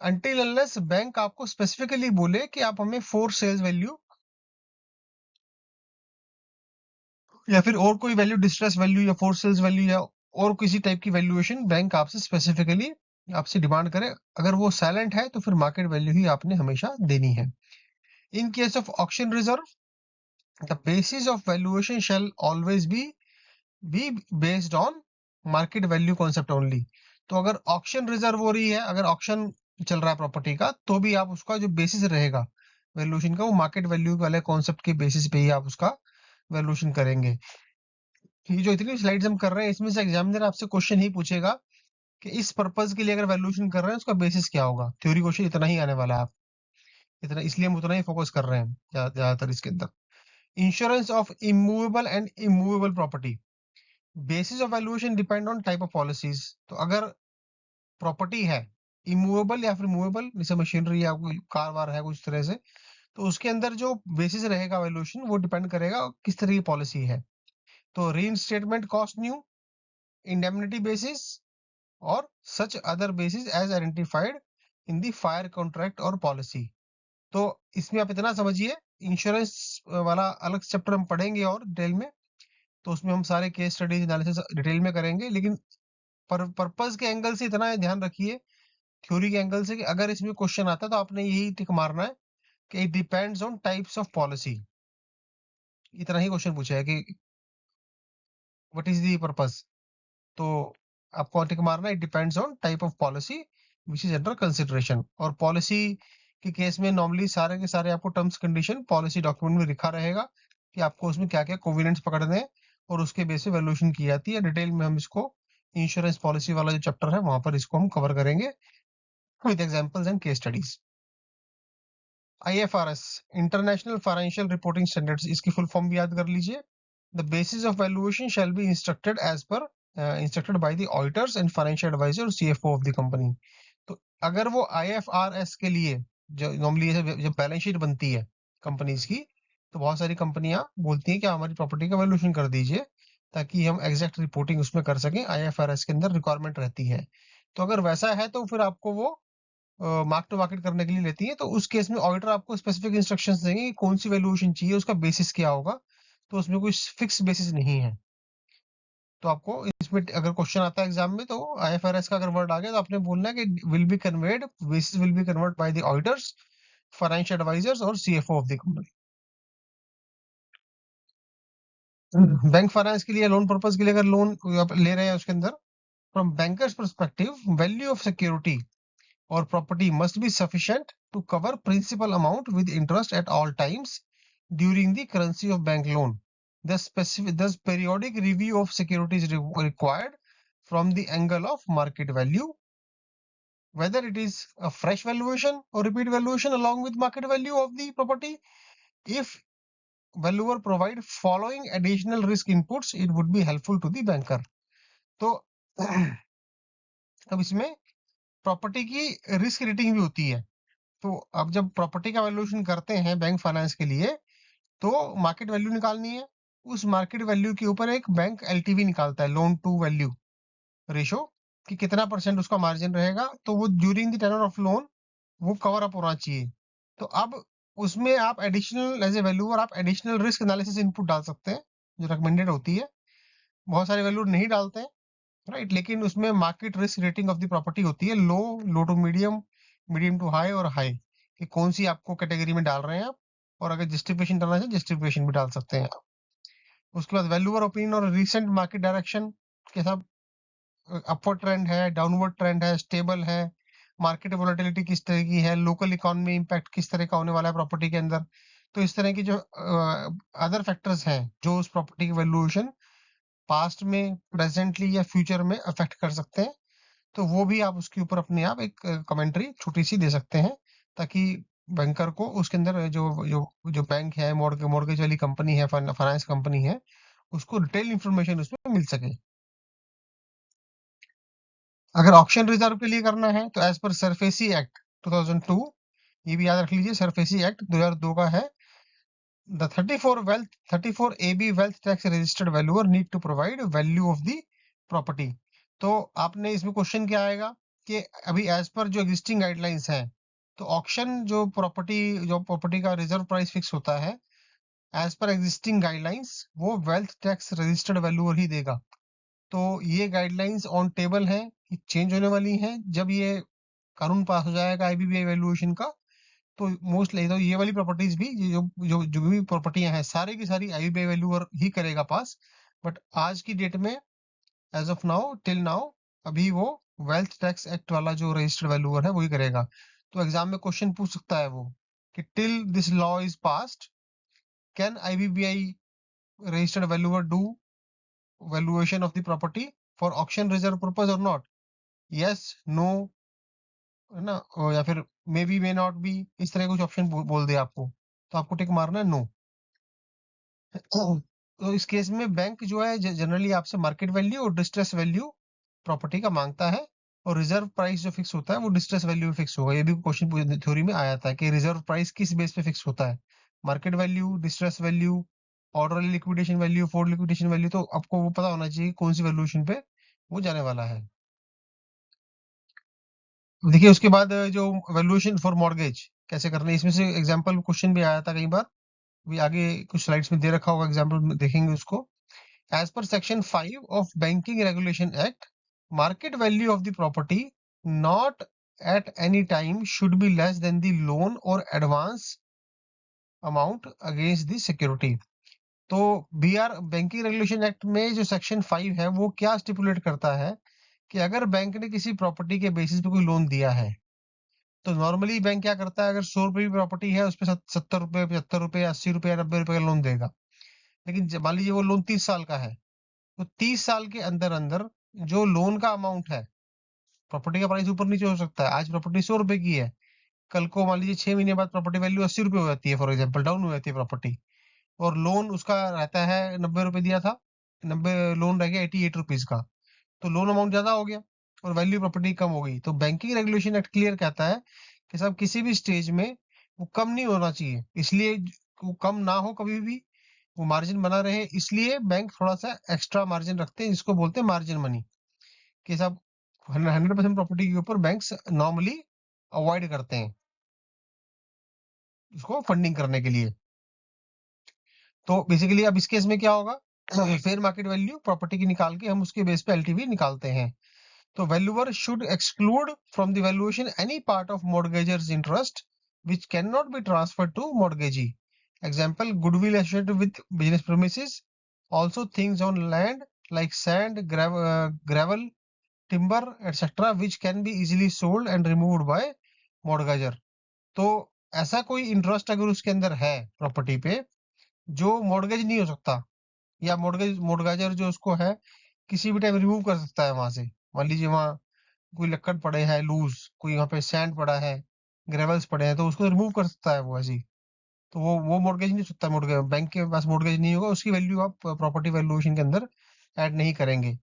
Speaker 1: अनटिल अनलेस बैंक आपको स्पेसिफिकली बोले कि आप हमें फोर सेल्स वैल्यू या फिर और कोई वैल्यू डिस्ट्रेस वैल्यू या फोर सेल्स वैल्यू या और किसी टाइप की वैल्यूएशन बैंक आपसे स्पेसिफिकली आपसे डिमांड करे। अगर वो साइलेंट है तो फिर मार्केट वैल्यू ही आपने हमेशा देनी है। In case of auction reserve the basis of valuation shell always be based on market value concept only. तो अगर ऑक्शन रिजर्व हो रही है, अगर ऑक्शन चल रहा है प्रॉपर्टी का, तो भी आप उसका जो बेसिस रहेगा वैल्यूएशन का वो मार्केट वैल्यू वाले कॉन्सेप्ट के बेसिस पे ही आप उसका वैल्यूएशन करेंगे। ये जो इतनी स्लाइड्स हम कर रहे हैं इसमें से एग्जामिनर आपसे क्वेश्चन ही पूछेगा कि इस पर्पज के लिए अगर वैल्यूएशन कर रहे हैं उसका बेसिस क्या होगा। थ्योरी क्वेश्चन इतना ही आने वाला है आप इतना, इसलिए हम उतना ही फोकस कर रहे हैं ज्यादातर इसके अंदर। Insurance of immovable and immovable property, basis of valuation depend on type of policies. तो अगर प्रॉपर्टी है इमूवेबल या फिर मूवेबल, जैसे मशीनरी या कोई कार वार है कुछ तरह से, तो उसके अंदर जो बेसिस रहेगा वैल्यूएशन वो डिपेंड करेगा किस तरह की पॉलिसी है। तो reinstatement cost new, indemnity basis और such other basis as identified in the fire contract और पॉलिसी। तो इसमें आप इतना समझिए, इंश्योरेंस वाला अलग चैप्टर हम पढ़ेंगे और डिटेल में, तो उसमें हम सारे केस स्टडीज एनालिसिस डिटेल में करेंगे। लेकिन पर्पज के एंगल से इतना ध्यान रखिए, थ्योरी के एंगल से, कि अगर इसमें क्वेश्चन आता है तो आपने यही टिक मारना है कि it depends on types of policy. इतना ही क्वेश्चन पूछा है कि व्हाट इज दी पर्पस, तो आपको टिक मारना it depends on type of policy which is under consideration. और पॉलिसी के केस में नॉर्मली सारे के सारे आपको टर्म्स कंडीशन पॉलिसी डॉक्यूमेंट में लिखा रहेगा कि आपको उसमें क्या क्या कोविनेंट्स पकड़ने हैं और उसके बेस पे वैल्यूएशन की जाती है। डिटेल में हम इसको इंश्योरेंस पॉलिसी वाला जो चैप्टर है वहां पर इसको हम कवर करेंगे with examples and case studies. IFRS, international financial reporting standards, इसकी फुल फॉर्म भी याद कर लीजिए। The basis of valuation shall be instructed as per instructed by the auditors and financial advisor और CFO ऑफ द कंपनी। तो अगर वो IFRS के लिए जो नॉर्मली जब बैलेंस शीट बनती है कंपनीज की, तो बहुत सारी कंपनियां बोलती हैं कि हमारी प्रॉपर्टी का वैल्यूएशन कर दीजिए ताकि हम एग्जैक्ट रिपोर्टिंग उसमें कर सकें। IFRS के अंदर रिक्वायरमेंट रहती है। तो अगर वैसा है तो फिर आपको वो मार्क टू मार्केट करने के लिए लेती है। तो उस केस में ऑडिटर आपको स्पेसिफिक इंस्ट्रक्शंस देंगे कि कौन सी वैल्यूएशन चाहिए, उसका बेसिस क्या होगा। तो उसमें कोई फिक्स बेसिस नहीं है। तो आपको इसमें अगर क्वेश्चन आता है एग्जाम में, तो IFRS का अगर वर्ड आ गया तो आपने बोलना है कि will be conveyed, basis will be convert by the auditors, financial advisors और CFO of the company. Bank finance के लिए, लोन पर्पज के लिए अगर लोन आप ले रहे हैं उसके अंदर, from bankers perspective value of security or property must be sufficient to cover principal amount with interest at all times during the currency of bank loan. Thus, periodic review of security is required from the angle of market value, whether it is a fresh valuation or repeat valuation along with market value of the property. If valuer provide following additional risk inputs, it would be helpful to the banker. तो अब इसमें property की risk rating भी होती है। तो अब जब प्रॉपर्टी का वैल्यूएशन करते हैं बैंक फाइनेंस के लिए, तो मार्केट वैल्यू निकालनी है। उस मार्केट वैल्यू के ऊपर एक बैंक LTV निकालता है, लोन टू वैल्यू रेशो, कि कितना परसेंट उसका मार्जिन रहेगा, तो वो during the tenure of loan वो कवर अप होना चाहिए। तो अब उसमें आप एडिशनल एज ए वैल्यू और आप एडिशनल रिस्क एनालिसिस इनपुट डाल सकते हैं जो रिकमेंडेड होती है। बहुत सारे वैल्यू नहीं डालते हैं, राइट, लेकिन उसमें market risk rating of the property होती है, low, low to medium, medium to high और हाई, कि कौन सी आपको कैटेगरी में डाल रहे हैं आप। और अगर जस्टिफिकेशन डालना चाहिए जस्टिफिकेशन भी डाल सकते हैं आप। उसके बाद वैल्यूअर ओपिनियन और रीसेंट मार्केट डायरेक्शन के साथ अपवर्ड ट्रेंड है, डाउनवर्ड ट्रेंड है, स्टेबल है, मार्केट वोलेटिलिटी किस तरह की है, लोकल इकोनॉमी इम्पैक्ट किस तरह का होने वाला है प्रॉपर्टी के अंदर। तो इस तरह की जो अदर फैक्टर्स हैं जो उस प्रॉपर्टी की वैल्यूएशन पास्ट में, प्रेजेंटली या फ्यूचर में अफेक्ट कर सकते हैं, तो वो भी आप उसके ऊपर अपने आप एक कमेंट्री छोटी सी दे सकते हैं, ताकि बैंकर को उसके अंदर जो जो जो बैंक है, मॉर्गेज वाली कंपनी है, फाइनेंस कंपनी है, उसको डिटेल इंफॉर्मेशन उसमें मिल सके। अगर ऑक्शन रिजर्व के लिए करना है तो एज पर सरफेसी एक्ट 2002, ये भी याद रख लीजिए, सरफेसी एक्ट 2002 का है, the 34 AB wealth tax registered valuer need to provide value of the property. तो आपने इसमें क्वेश्चन क्या आएगा कि अभी एज पर जो एग्जिस्टिंग गाइडलाइंस है, तो ऑक्शन जो प्रॉपर्टी का रिजर्व प्राइस फिक्स होता है एज पर एग्जिस्टिंग गाइडलाइंस, वो वेल्थ टैक्स रजिस्टर्ड वैल्यूअर ही देगा। तो ये गाइडलाइंस ऑन टेबल है, चेंज होने वाली हैं। जब ये कानून पास हो जाएगा आईबीबीआई वैल्यूएशन का, तो मोस्टली तो ये वाली प्रॉपर्टीज भी, ये जो भी प्रॉपर्टियां हैं सारी की सारी आईबीआई वैल्यूअर ही करेगा पास। बट आज की डेट में, as of now, till now, अभी वो वेल्थ टैक्स एक्ट वाला जो रजिस्टर्ड वैल्यूअर है वही करेगा। तो एग्जाम में क्वेश्चन पूछ सकता है वो कि till this law is passed, can IBBI registered valuer do valuation of the property for auction reserve purpose or not? yes, no, है ना, या फिर may be may not be, इस तरह कुछ ऑप्शन बोल दे आपको, तो आपको टिक मारना है नो। तो इस केस में बैंक जो है जनरली आपसे मार्केट वैल्यू और डिस्ट्रेस वैल्यू प्रॉपर्टी का मांगता है, और रिजर्व प्राइस जो फिक्स होता है वो डिस्ट्रेस वैल्यू फिक्स होगा। ये भी क्वेश्चन थ्योरी में आया था कि रिजर्व प्राइस किस बेस पे फिक्स होता है, market value, distress value, order liquidation value, Ford liquidation value. तो आपको वो पता होना चाहिए कौन सी वैल्यूएशन पे वो जाने वाला है। देखिए उसके बाद जो वैल्यूएशन फॉर मॉर्गेज कैसे करना है, इसमें से एग्जांपल क्वेश्चन भी आया था कई बार, भी आगे कुछ स्लाइड्स में दे रखा होगा, एग्जांपल देखेंगे उसको। As per section 5 of banking regulation act, market value of the property not at any time should be less than the loan और advance amount against the security. तो बीआर बैंकिंग रेगुलेशन एक्ट में जो section 5 है वो क्या stipulate करता है कि अगर बैंक ने किसी प्रॉपर्टी के बेसिस पे कोई लोन दिया है, तो नॉर्मली बैंक क्या करता है, अगर 100 रुपए की प्रॉपर्टी है उस पर 70 रुपए, 75 रुपए, 80 रुपए, 90 रुपए का लोन देगा। लेकिन मान लीजिए वो लोन 30 साल का है, तो 30 साल के अंदर अंदर जो लोन का अमाउंट है, प्रॉपर्टी का प्राइस ऊपर नीचे हो सकता है, आज प्रॉपर्टी 100 रुपए की है, कल को मान लीजिए 6 महीने बाद प्रॉपर्टी वैल्यू 80 रुपए हो जाती है, फॉर एग्जाम्पल डाउन हो जाती है प्रॉपर्टी, और लोन उसका रहता है 90 रुपए दिया था, 90 लोन रह गया 88 रुपीज का, तो लोन अमाउंट ज्यादा हो गया और वैल्यू प्रॉपर्टी कम हो गई। तो बैंकिंग रेगुलेशन एक्ट क्लियर कहता है कि साहब किसी भी स्टेज में वो कम नहीं होना चाहिए, इसलिए वो कम ना हो कभी भी, वो मार्जिन बना रहे, इसलिए बैंक थोड़ा सा एक्स्ट्रा मार्जिन रखते हैं, जिसको बोलते हैं मार्जिन मनी, कि साहब 100% प्रॉपर्टी के ऊपर बैंक्स नॉर्मली अवॉइड करते हैं उसको फंडिंग करने के लिए। तो बेसिकली अब इस केस में क्या होगा, फेयर मार्केट वैल्यू प्रॉपर्टी की निकाल के हम उसके बेस पे एलटीवी निकालते हैं। तो valuer should exclude from the valuation any part of mortgager's interest which cannot be transferred to mortgagee. Example, goodwill associated with business premises, also things on land like sand, gravel, timber, etc., which can be easily sold and removed by mortgager. तो ऐसा कोई interest अगर उसके अंदर है property पे जो mortgage नहीं हो सकता, या मोर्टगेजर जो उसको है किसी भी टाइम रिमूव कर सकता है वहां से, मान लीजिए वहां कोई लक्कड़ पड़े हैं लूज, कोई वहाँ पे सैंड पड़ा है, ग्रेवल्स पड़े हैं, तो उसको रिमूव कर सकता है वो ऐसे ही। तो वो मोर्गेज नहीं हो सकता, मोर्गेज बैंक के पास मोर्गेज नहीं होगा, उसकी वैल्यू आप प्रॉपर्टी वैल्यूएशन के अंदर ऐड नहीं करेंगे।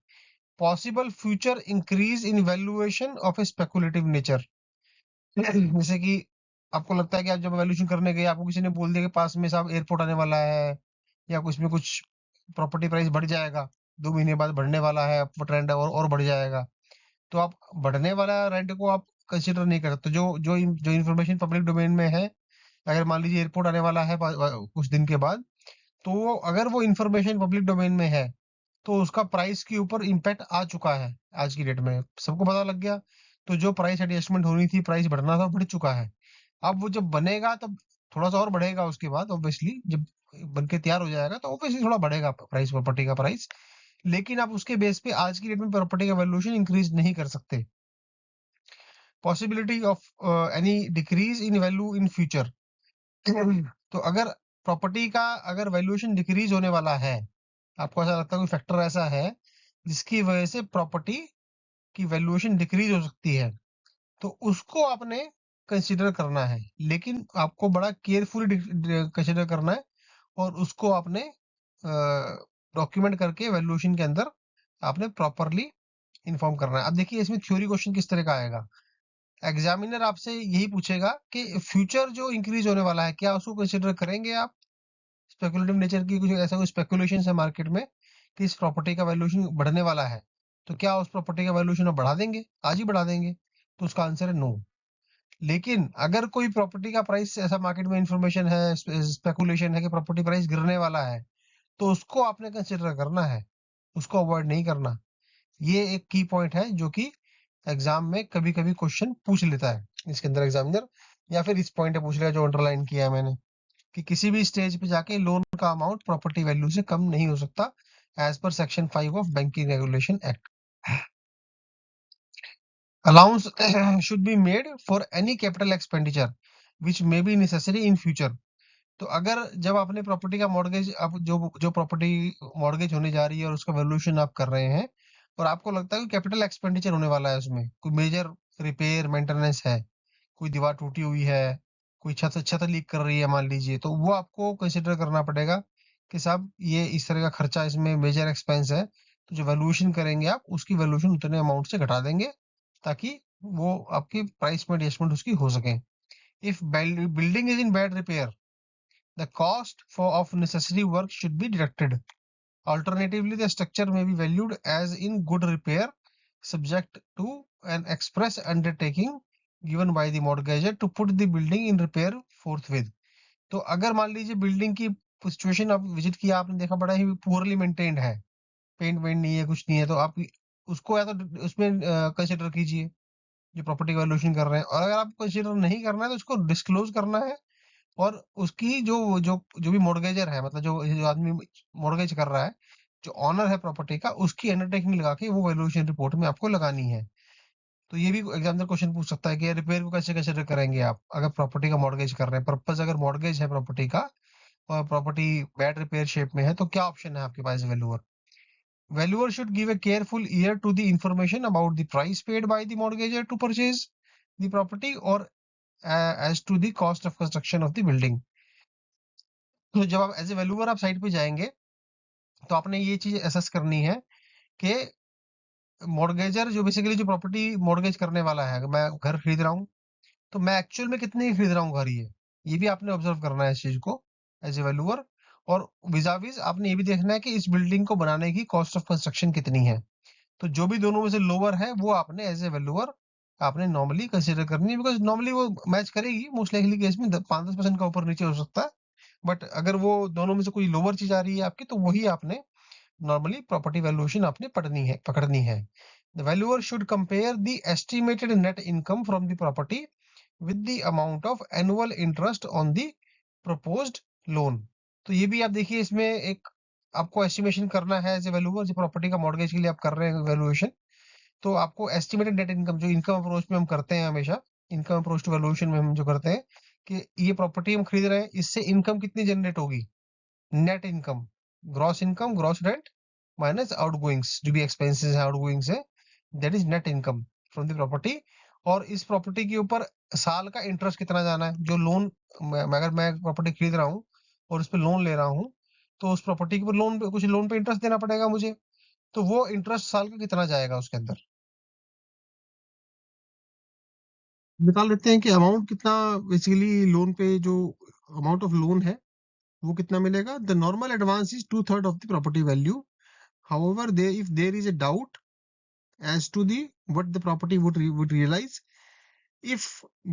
Speaker 1: Possible future increase in valuation of A speculative nature, जैसे कि आपको लगता है कि आप जब वैल्यूएशन करने गए आपको किसी ने बोल दिया कि पास में साहब एयरपोर्ट आने वाला है, या कुछ में कुछ प्रॉपर्टी प्राइस बढ़ जाएगा, 2 महीने बाद बढ़ने वाला है, ट्रेंड और बढ़ जाएगा, तो आप बढ़ने वाला रेंट को आप कंसीडर नहीं करते। जो इन्फॉर्मेशन पब्लिक डोमेन में है, अगर मान लीजिए एयरपोर्ट आने वाला है कुछ दिन के बाद, तो अगर वो इन्फॉर्मेशन पब्लिक डोमेन में है, तो उसका प्राइस के ऊपर इम्पैक्ट आ चुका है, आज की डेट में सबको पता लग गया। तो जो प्राइस एडजस्टमेंट होनी थी, प्राइस बढ़ना था, बढ़ चुका है। अब वो जब बनेगा तब थोड़ा सा और बढ़ेगा, उसके बाद ऑब्वियसली जब बन के तैयार हो जाएगा तो ऑब्वियसली थोड़ा बढ़ेगा प्राइस, प्रॉपर्टी का प्राइस। लेकिन आप उसके बेस पे आज की डेट में प्रॉपर्टी का वैल्यूएशन इंक्रीज नहीं कर सकते। Possibility of any decrease in value in future. तो अगर प्रॉपर्टी का अगर वैल्यूएशन डिक्रीज होने वाला है, आपको ऐसा लगता है कोई फैक्टर ऐसा है जिसकी वजह से प्रॉपर्टी की वैल्यूएशन डिक्रीज हो सकती है, तो उसको आपने कंसीडर करना है, लेकिन आपको बड़ा केयरफुली कंसीडर करना है और उसको आपने डॉक्यूमेंट करके वैल्यूएशन के अंदर आपने प्रॉपरली इन्फॉर्म करना है। अब देखिए इसमें थ्योरी क्वेश्चन किस तरह का आएगा। एग्जामिनर आपसे यही पूछेगा कि फ्यूचर जो इंक्रीज होने वाला है क्या उसको कंसीडर करेंगे आप। स्पेकुलेटिव नेचर की कुछ ऐसा कोई स्पेकुलेशन है मार्केट में कि इस प्रॉपर्टी का वैल्यूएशन बढ़ने वाला है, तो क्या उस प्रॉपर्टी का वैल्यूएशन आप बढ़ा देंगे, आज ही बढ़ा देंगे? तो उसका आंसर है नो। लेकिन अगर कोई प्रॉपर्टी का प्राइस ऐसा मार्केट में इंफॉर्मेशन है, स्पेकुलेशन है कि प्रॉपर्टी प्राइस गिरने वाला है, तो उसको आपने कंसिडर करना है, उसको अवॉइड नहीं करना। ये एक की पॉइंट है जो कि एग्जाम में कभी कभी क्वेश्चन पूछ लेता है इसके अंदर एग्जामिनर, या फिर इस पॉइंट पे पूछ लिया जो अंडरलाइन किया है मैंने, कि किसी भी स्टेज पे जाके लोन का अमाउंट प्रॉपर्टी वैल्यू से कम नहीं हो सकता as per section 5 of banking regulation act. Allowance should be made for any capital expenditure which may be necessary in future. तो अगर जब आपने प्रॉपर्टी का मॉर्गेज, आप जो जो प्रॉपर्टी मॉर्गेज होने जा रही है और उसका वैल्यूएशन आप कर रहे हैं और आपको लगता है कि कैपिटल एक्सपेंडिचर होने वाला है, उसमें कोई मेजर रिपेयर मेंटेनेंस है, कोई दीवार टूटी हुई है, कोई छत छत लीक कर रही है मान लीजिए, तो वो आपको कंसिडर करना पड़ेगा कि साहब ये इस तरह का खर्चा, इसमें मेजर एक्सपेंस है, तो जो वैल्यूएशन करेंगे आप उसकी वैल्यूएशन उतने अमाउंट से घटा देंगे ताकि वो आपकी प्राइस में एडजस्टमेंट उसकी हो सके। If building is in bad repair, the cost of necessary work should be deducted. Alternatively, the structure may be valued as in good repair, subject to an express undertaking given by the mortgagor to put the building in repair forthwith. तो अगर मान लीजिए building की situation आप visit किया, आपने देखा बड़ा ही पुअरली मेंटेन्ड है, पेंट वेंट नहीं है, कुछ नहीं है, तो आप उसको या तो उसमें कंसिडर कीजिए जो प्रॉपर्टी वैल्यूएशन कर रहे हैं, और अगर आप कंसिडर नहीं करना है तो उसको डिस्क्लोज करना है और उसकी जो जो जो भी मॉर्गेजर है, मतलब जो आदमी मॉर्गेज कर रहा है, जो ऑनर है प्रॉपर्टी का, उसकी अंडरटेकिंग लगा के वो वैल्यूएशन रिपोर्ट में आपको लगानी है। तो ये भी एग्जामिनर क्वेश्चन पूछ सकता है कि रिपेयर को कैसे कंसिडर करेंगे आप अगर प्रॉपर्टी का मॉर्गेज कर रहे हैं, पर्पज अगर मॉर्गेज है प्रॉपर्टी का और प्रॉपर्टी बैड रिपेयर शेप में है, तो क्या ऑप्शन है आपके पास valuer. Valuer should give a careful ear to the information about the price paid by the mortgager to purchase the property or as to the cost of construction of the building। तो जब आप as a valuer आप site पे जाएंगे तो आपने ये चीज असेस करनी है कि मॉर्गेजर जो बेसिकली जो प्रॉपर्टी मॉर्गेज करने वाला है, अगर मैं घर खरीद रहा हूँ तो मैं एक्चुअल में कितने की खरीद रहा हूँ घर, ये भी आपने ऑब्जर्व करना है इस चीज को एज ए वैल्यूअर। और विजाविज आपने ये भी देखना है कि इस बिल्डिंग को बनाने की कॉस्ट ऑफ कंस्ट्रक्शन कितनी है। तो जो भी दोनों में से लोअर है वो आपने एज ए वैल्यूअर आपने नॉर्मली कंसिडर करनी है, बिकॉज नॉर्मली वो मैच करेगी मोस्ट लाइकली केस में 5-10% का ऊपर नीचे हो सकता है, बट अगर वो दोनों में से कोई लोअर चीज आ रही है आपकी, तो वही आपने नॉर्मली प्रॉपर्टी वैल्यूएशन आपने पकड़नी है। The valuer should compare the estimated net income from the property with the amount of annual interest on the proposed loan. तो ये भी आप देखिए, इसमें एक आपको एस्टिमेशन करना है एज ए वैल्यूअर, जो प्रॉपर्टी का मॉर्गेज के लिए आप कर रहे हैं वैल्यूएशन, तो आपको एस्टिमेटेड नेट इनकम, जो इनकम अप्रोच में हम करते हैं हमेशा, इनकम अप्रोच टू वैल्यूएशन में हम जो करते हैं कि ये प्रॉपर्टी हम खरीद रहे हैं, इससे इनकम कितनी जनरेट होगी, net income, gross rent minus आउटगोइंग्स, जो भी एक्सपेंसेस है आउटगोइंग्स है, that is net income from the property. और इस प्रॉपर्टी के ऊपर साल का इंटरेस्ट कितना जाना है, जो लोन, अगर मैं प्रॉपर्टी खरीद रहा हूँ और उस पर लोन ले रहा हूँ, तो उस प्रॉपर्टी के ऊपर लोन पे कुछ लोन पे इंटरेस्ट देना पड़ेगा मुझे, तो वो इंटरेस्ट साल का कितना जाएगा उसके अंदर निकाल लेते हैं कि अमाउंट कितना, बेसिकली लोन पे जो अमाउंट ऑफ लोन है वो कितना मिलेगा। The normal advance is 2/3 of the property value. However they if there is a doubt as to the what the property would realize if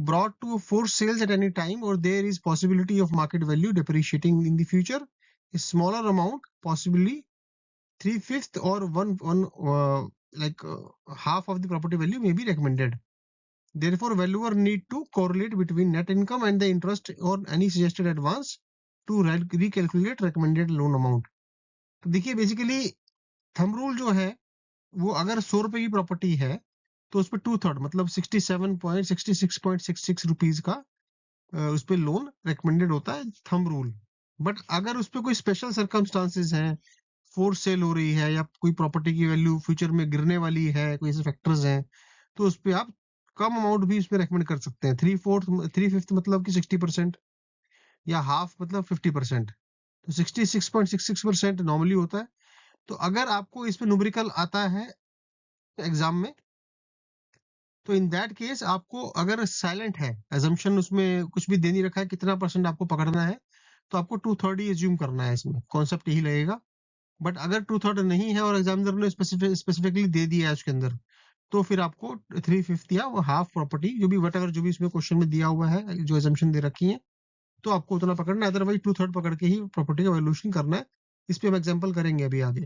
Speaker 1: brought to a forced sales at any time, or there is possibility of market value depreciating in the future, a smaller amount, possibly 3/5 or one like half of the property value may be recommended. Therefore, valuer need to correlate between net income and the interest or any suggested advance to recalculate recommended loan amount. तो देखिए basically thumb rule जो है वो अगर 100 रुपए की property है तो उस पे 2/3 मतलब 67.66 रुपीज का उस पे लोन रिकमेंडेड होता है, थंब रूल। बट अगर उस पे कोई स्पेशल सर्कमस्टांसेस हैं, फोर्स सेल हो रही है या कोई प्रॉपर्टी की वैल्यू फ्यूचर में गिरने वाली है, कोई ऐसे फैक्टर्स हैं, तो उस पे आप कम अमाउंट भी उसमें रेकमेंड कर सकते हैं। 3/5 मतलब कि 60% या हाफ मतलब 50%। तो 66.66% नॉर्मली होता है। तो अगर आपको इस पे न्यूमेरिकल आता है एग्जाम में, तो इन दैट केस आपको अगर साइलेंट है, एजम्पशन उसमें कुछ भी दे नहीं रखा है कितना परसेंट आपको पकड़ना है, तो आपको 2/3 ही एज्यूम करना है, इसमें कॉन्सेप्ट यही लगेगा। बट अगर 2/3 नहीं है और एग्जामिनर ने स्पेसिफिकली दे दिया है उसके अंदर, तो फिर आपको 3/5 या हाफ प्रॉपर्टी जो भी वट जो भी इसमें क्वेश्चन में दिया हुआ है, जो एजम्पशन दे रखी है, तो आपको उतना पकड़ना है। अदरवाइज 2/3 पकड़ के ही प्रॉपर्टी का वैल्यूएशन करना है। इस पे हम एग्जाम्पल करेंगे अभी आगे।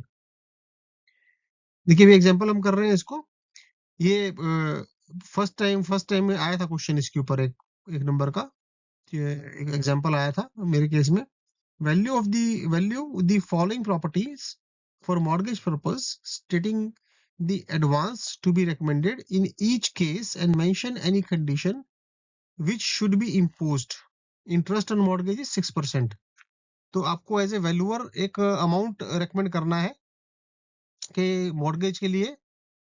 Speaker 1: देखिए अभी एग्जाम्पल हम कर रहे हैं इसको। ये फर्स्ट टाइम में आया था क्वेश्चन इसके ऊपर, एक नंबर का एक एग्जांपल आया था मेरे केस में। Value the following properties for mortgage purpose, stating the advance to be recommended in each case and mention any condition which should be imposed. Interest on mortgage is 6%। तो आपको as a valuer एक amount recommend करना है कि mortgage के लिए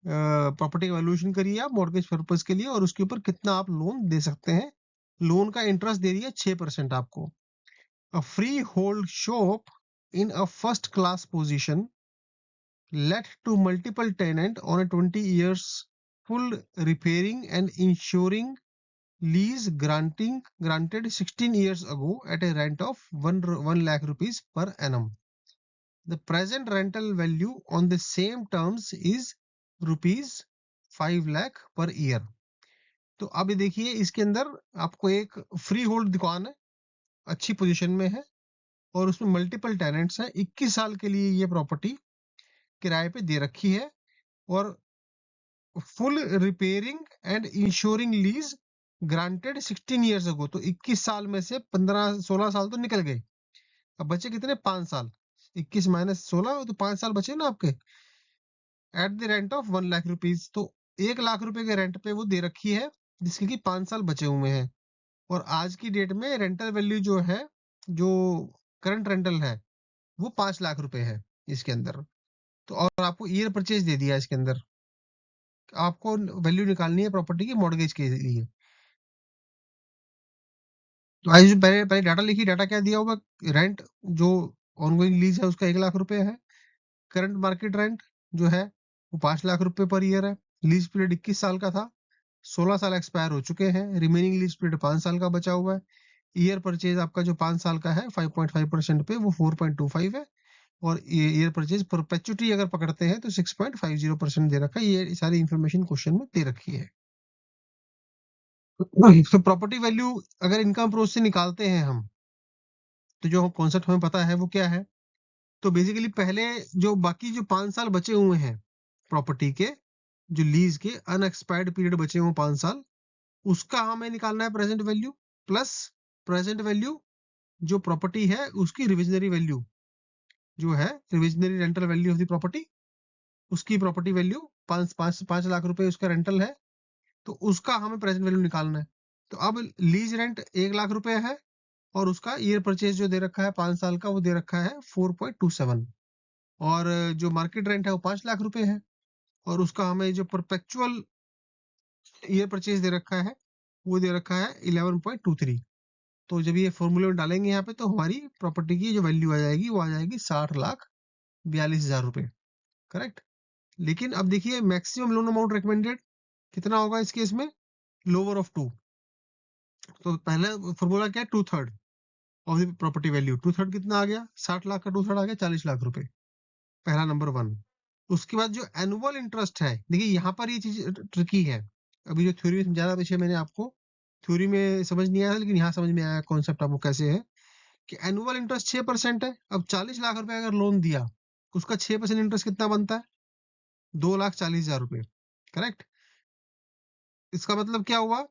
Speaker 1: property का valuation करिए आप मॉर्गेज पर्पस के लिए, और उसके ऊपर कितना आप लोन दे सकते हैं। लोन का इंटरेस्ट दे दिया 6% आपको। A free hold shop in a first class position let to multiple tenant on a 20 years full repairing and insuring lease granted 16 years ago at a rent of 1 lakh rupees per annum. The present rental value on the same terms is rupees 5 lakh per year. तो अब ये देखिए इसके अंदर आपको एक free hold दुकान है, अच्छी पोजीशन में है, और उसमें मल्टीपल टेनेंट्स हैं। 21 साल के लिए ये प्रॉपर्टी किराए पे दे रखी है, और full repairing and ensuring lease granted 16 years ago. तो 21 साल में से 15-16 साल तो निकल गए, अब बचे कितने? 5 साल। 21 माइनस 16 तो 5 साल बचे ना आपके, at the rent of 1 lakh rupees. तो 1 लाख रुपए के रेंट पे वो दे रखी है, जिसके कि 5 साल बचे हुए हैं। और आज की डेट में रेंटल वैल्यू जो है, जो करंट रेंटल है, वो 5 लाख रुपए है इसके अंदर। तो और आपको ईयर परचेज दे दिया इसके अंदर, आपको वैल्यू निकालनी है प्रॉपर्टी की मॉर्गेज के लिए। तो आज जो पहले पहले डाटा लिखी, डाटा क्या दिया होगा? रेंट जो ऑनगोइंग लीज है उसका 1 लाख रुपए है। करंट मार्केट रेंट जो है वो 5 लाख रुपए पर ईयर है। लीज पीरियड 21 साल का था, 16 साल एक्सपायर हो चुके हैं, रिमेनिंग लीज पीरियड 5 साल का बचा हुआ है। ईयर परचेज आपका जो 5 साल का है 5.5% पे, वो 4.25 है। और ईयर परचेज परपेचुटी अगर पकड़ते हैं तो 6.50% दे रखा है। ये सारी इंफॉर्मेशन क्वेश्चन में दे रखी है। तो प्रॉपर्टी वैल्यू अगर इनकम अप्रोच से निकालते हैं हम, तो जो कॉन्सेप्ट हमें पता है वो क्या है? तो बेसिकली पहले जो बाकी जो 5 साल बचे हुए हैं प्रॉपर्टी के, जो लीज के अनएक्सपायर्ड पीरियड बचे हुए 5 साल, उसका हमें निकालना है present value, plus present value जो प्रॉपर्टी है उसकी रिविजनरी वैल्यू जो है, revisionary rental value of the property, उसकी प्रॉपर्टी वैल्यू 5 लाख रुपए उसका रेंटल है, तो उसका हमें प्रेजेंट वैल्यू निकालना है। तो अब लीज रेंट 1 लाख रुपए है, और उसका ईयर परचेज जो दे रखा है 5 साल का, वो दे रखा है 4.27। और जो मार्केट रेंट है वो 5 लाख रुपए है, और उसका हमें जो परपेचुअल ईयर परचेज दे रखा है वो दे रखा है 11.23। तो जब ये फॉर्मूले में डालेंगे यहाँ पे, तो हमारी प्रॉपर्टी की जो वैल्यू आ जाएगी वो आ जाएगी 60,42,000 रुपए। करेक्ट। लेकिन अब देखिए मैक्सिमम लोन अमाउंट रिकमेंडेड कितना होगा इस केस में? Lower of 2। तो पहला फॉर्मूला क्या है? 2/3 ऑफ द प्रॉपर्टी वैल्यू। 2/3 कितना आ गया? 60 लाख का 2/3 आ गया 40 लाख रुपए, पहला नंबर 1। उसके बाद जो एनुअल इंटरेस्ट है, देखिए यहाँ पर ये चीज ट्रिकी है। अभी जो थ्योरी में समझाया पीछे मैंने आपको, थ्योरी में समझ नहीं आया, लेकिन यहाँ समझ में आया कॉन्सेप्ट आपको कैसे है कि एनुअल इंटरेस्ट 6% है। अब 40 लाख रुपए अगर लोन दिया, उसका 6% इंटरेस्ट कितना बनता है? 2,40,000 रुपए। करेक्ट। इसका मतलब क्या हुआ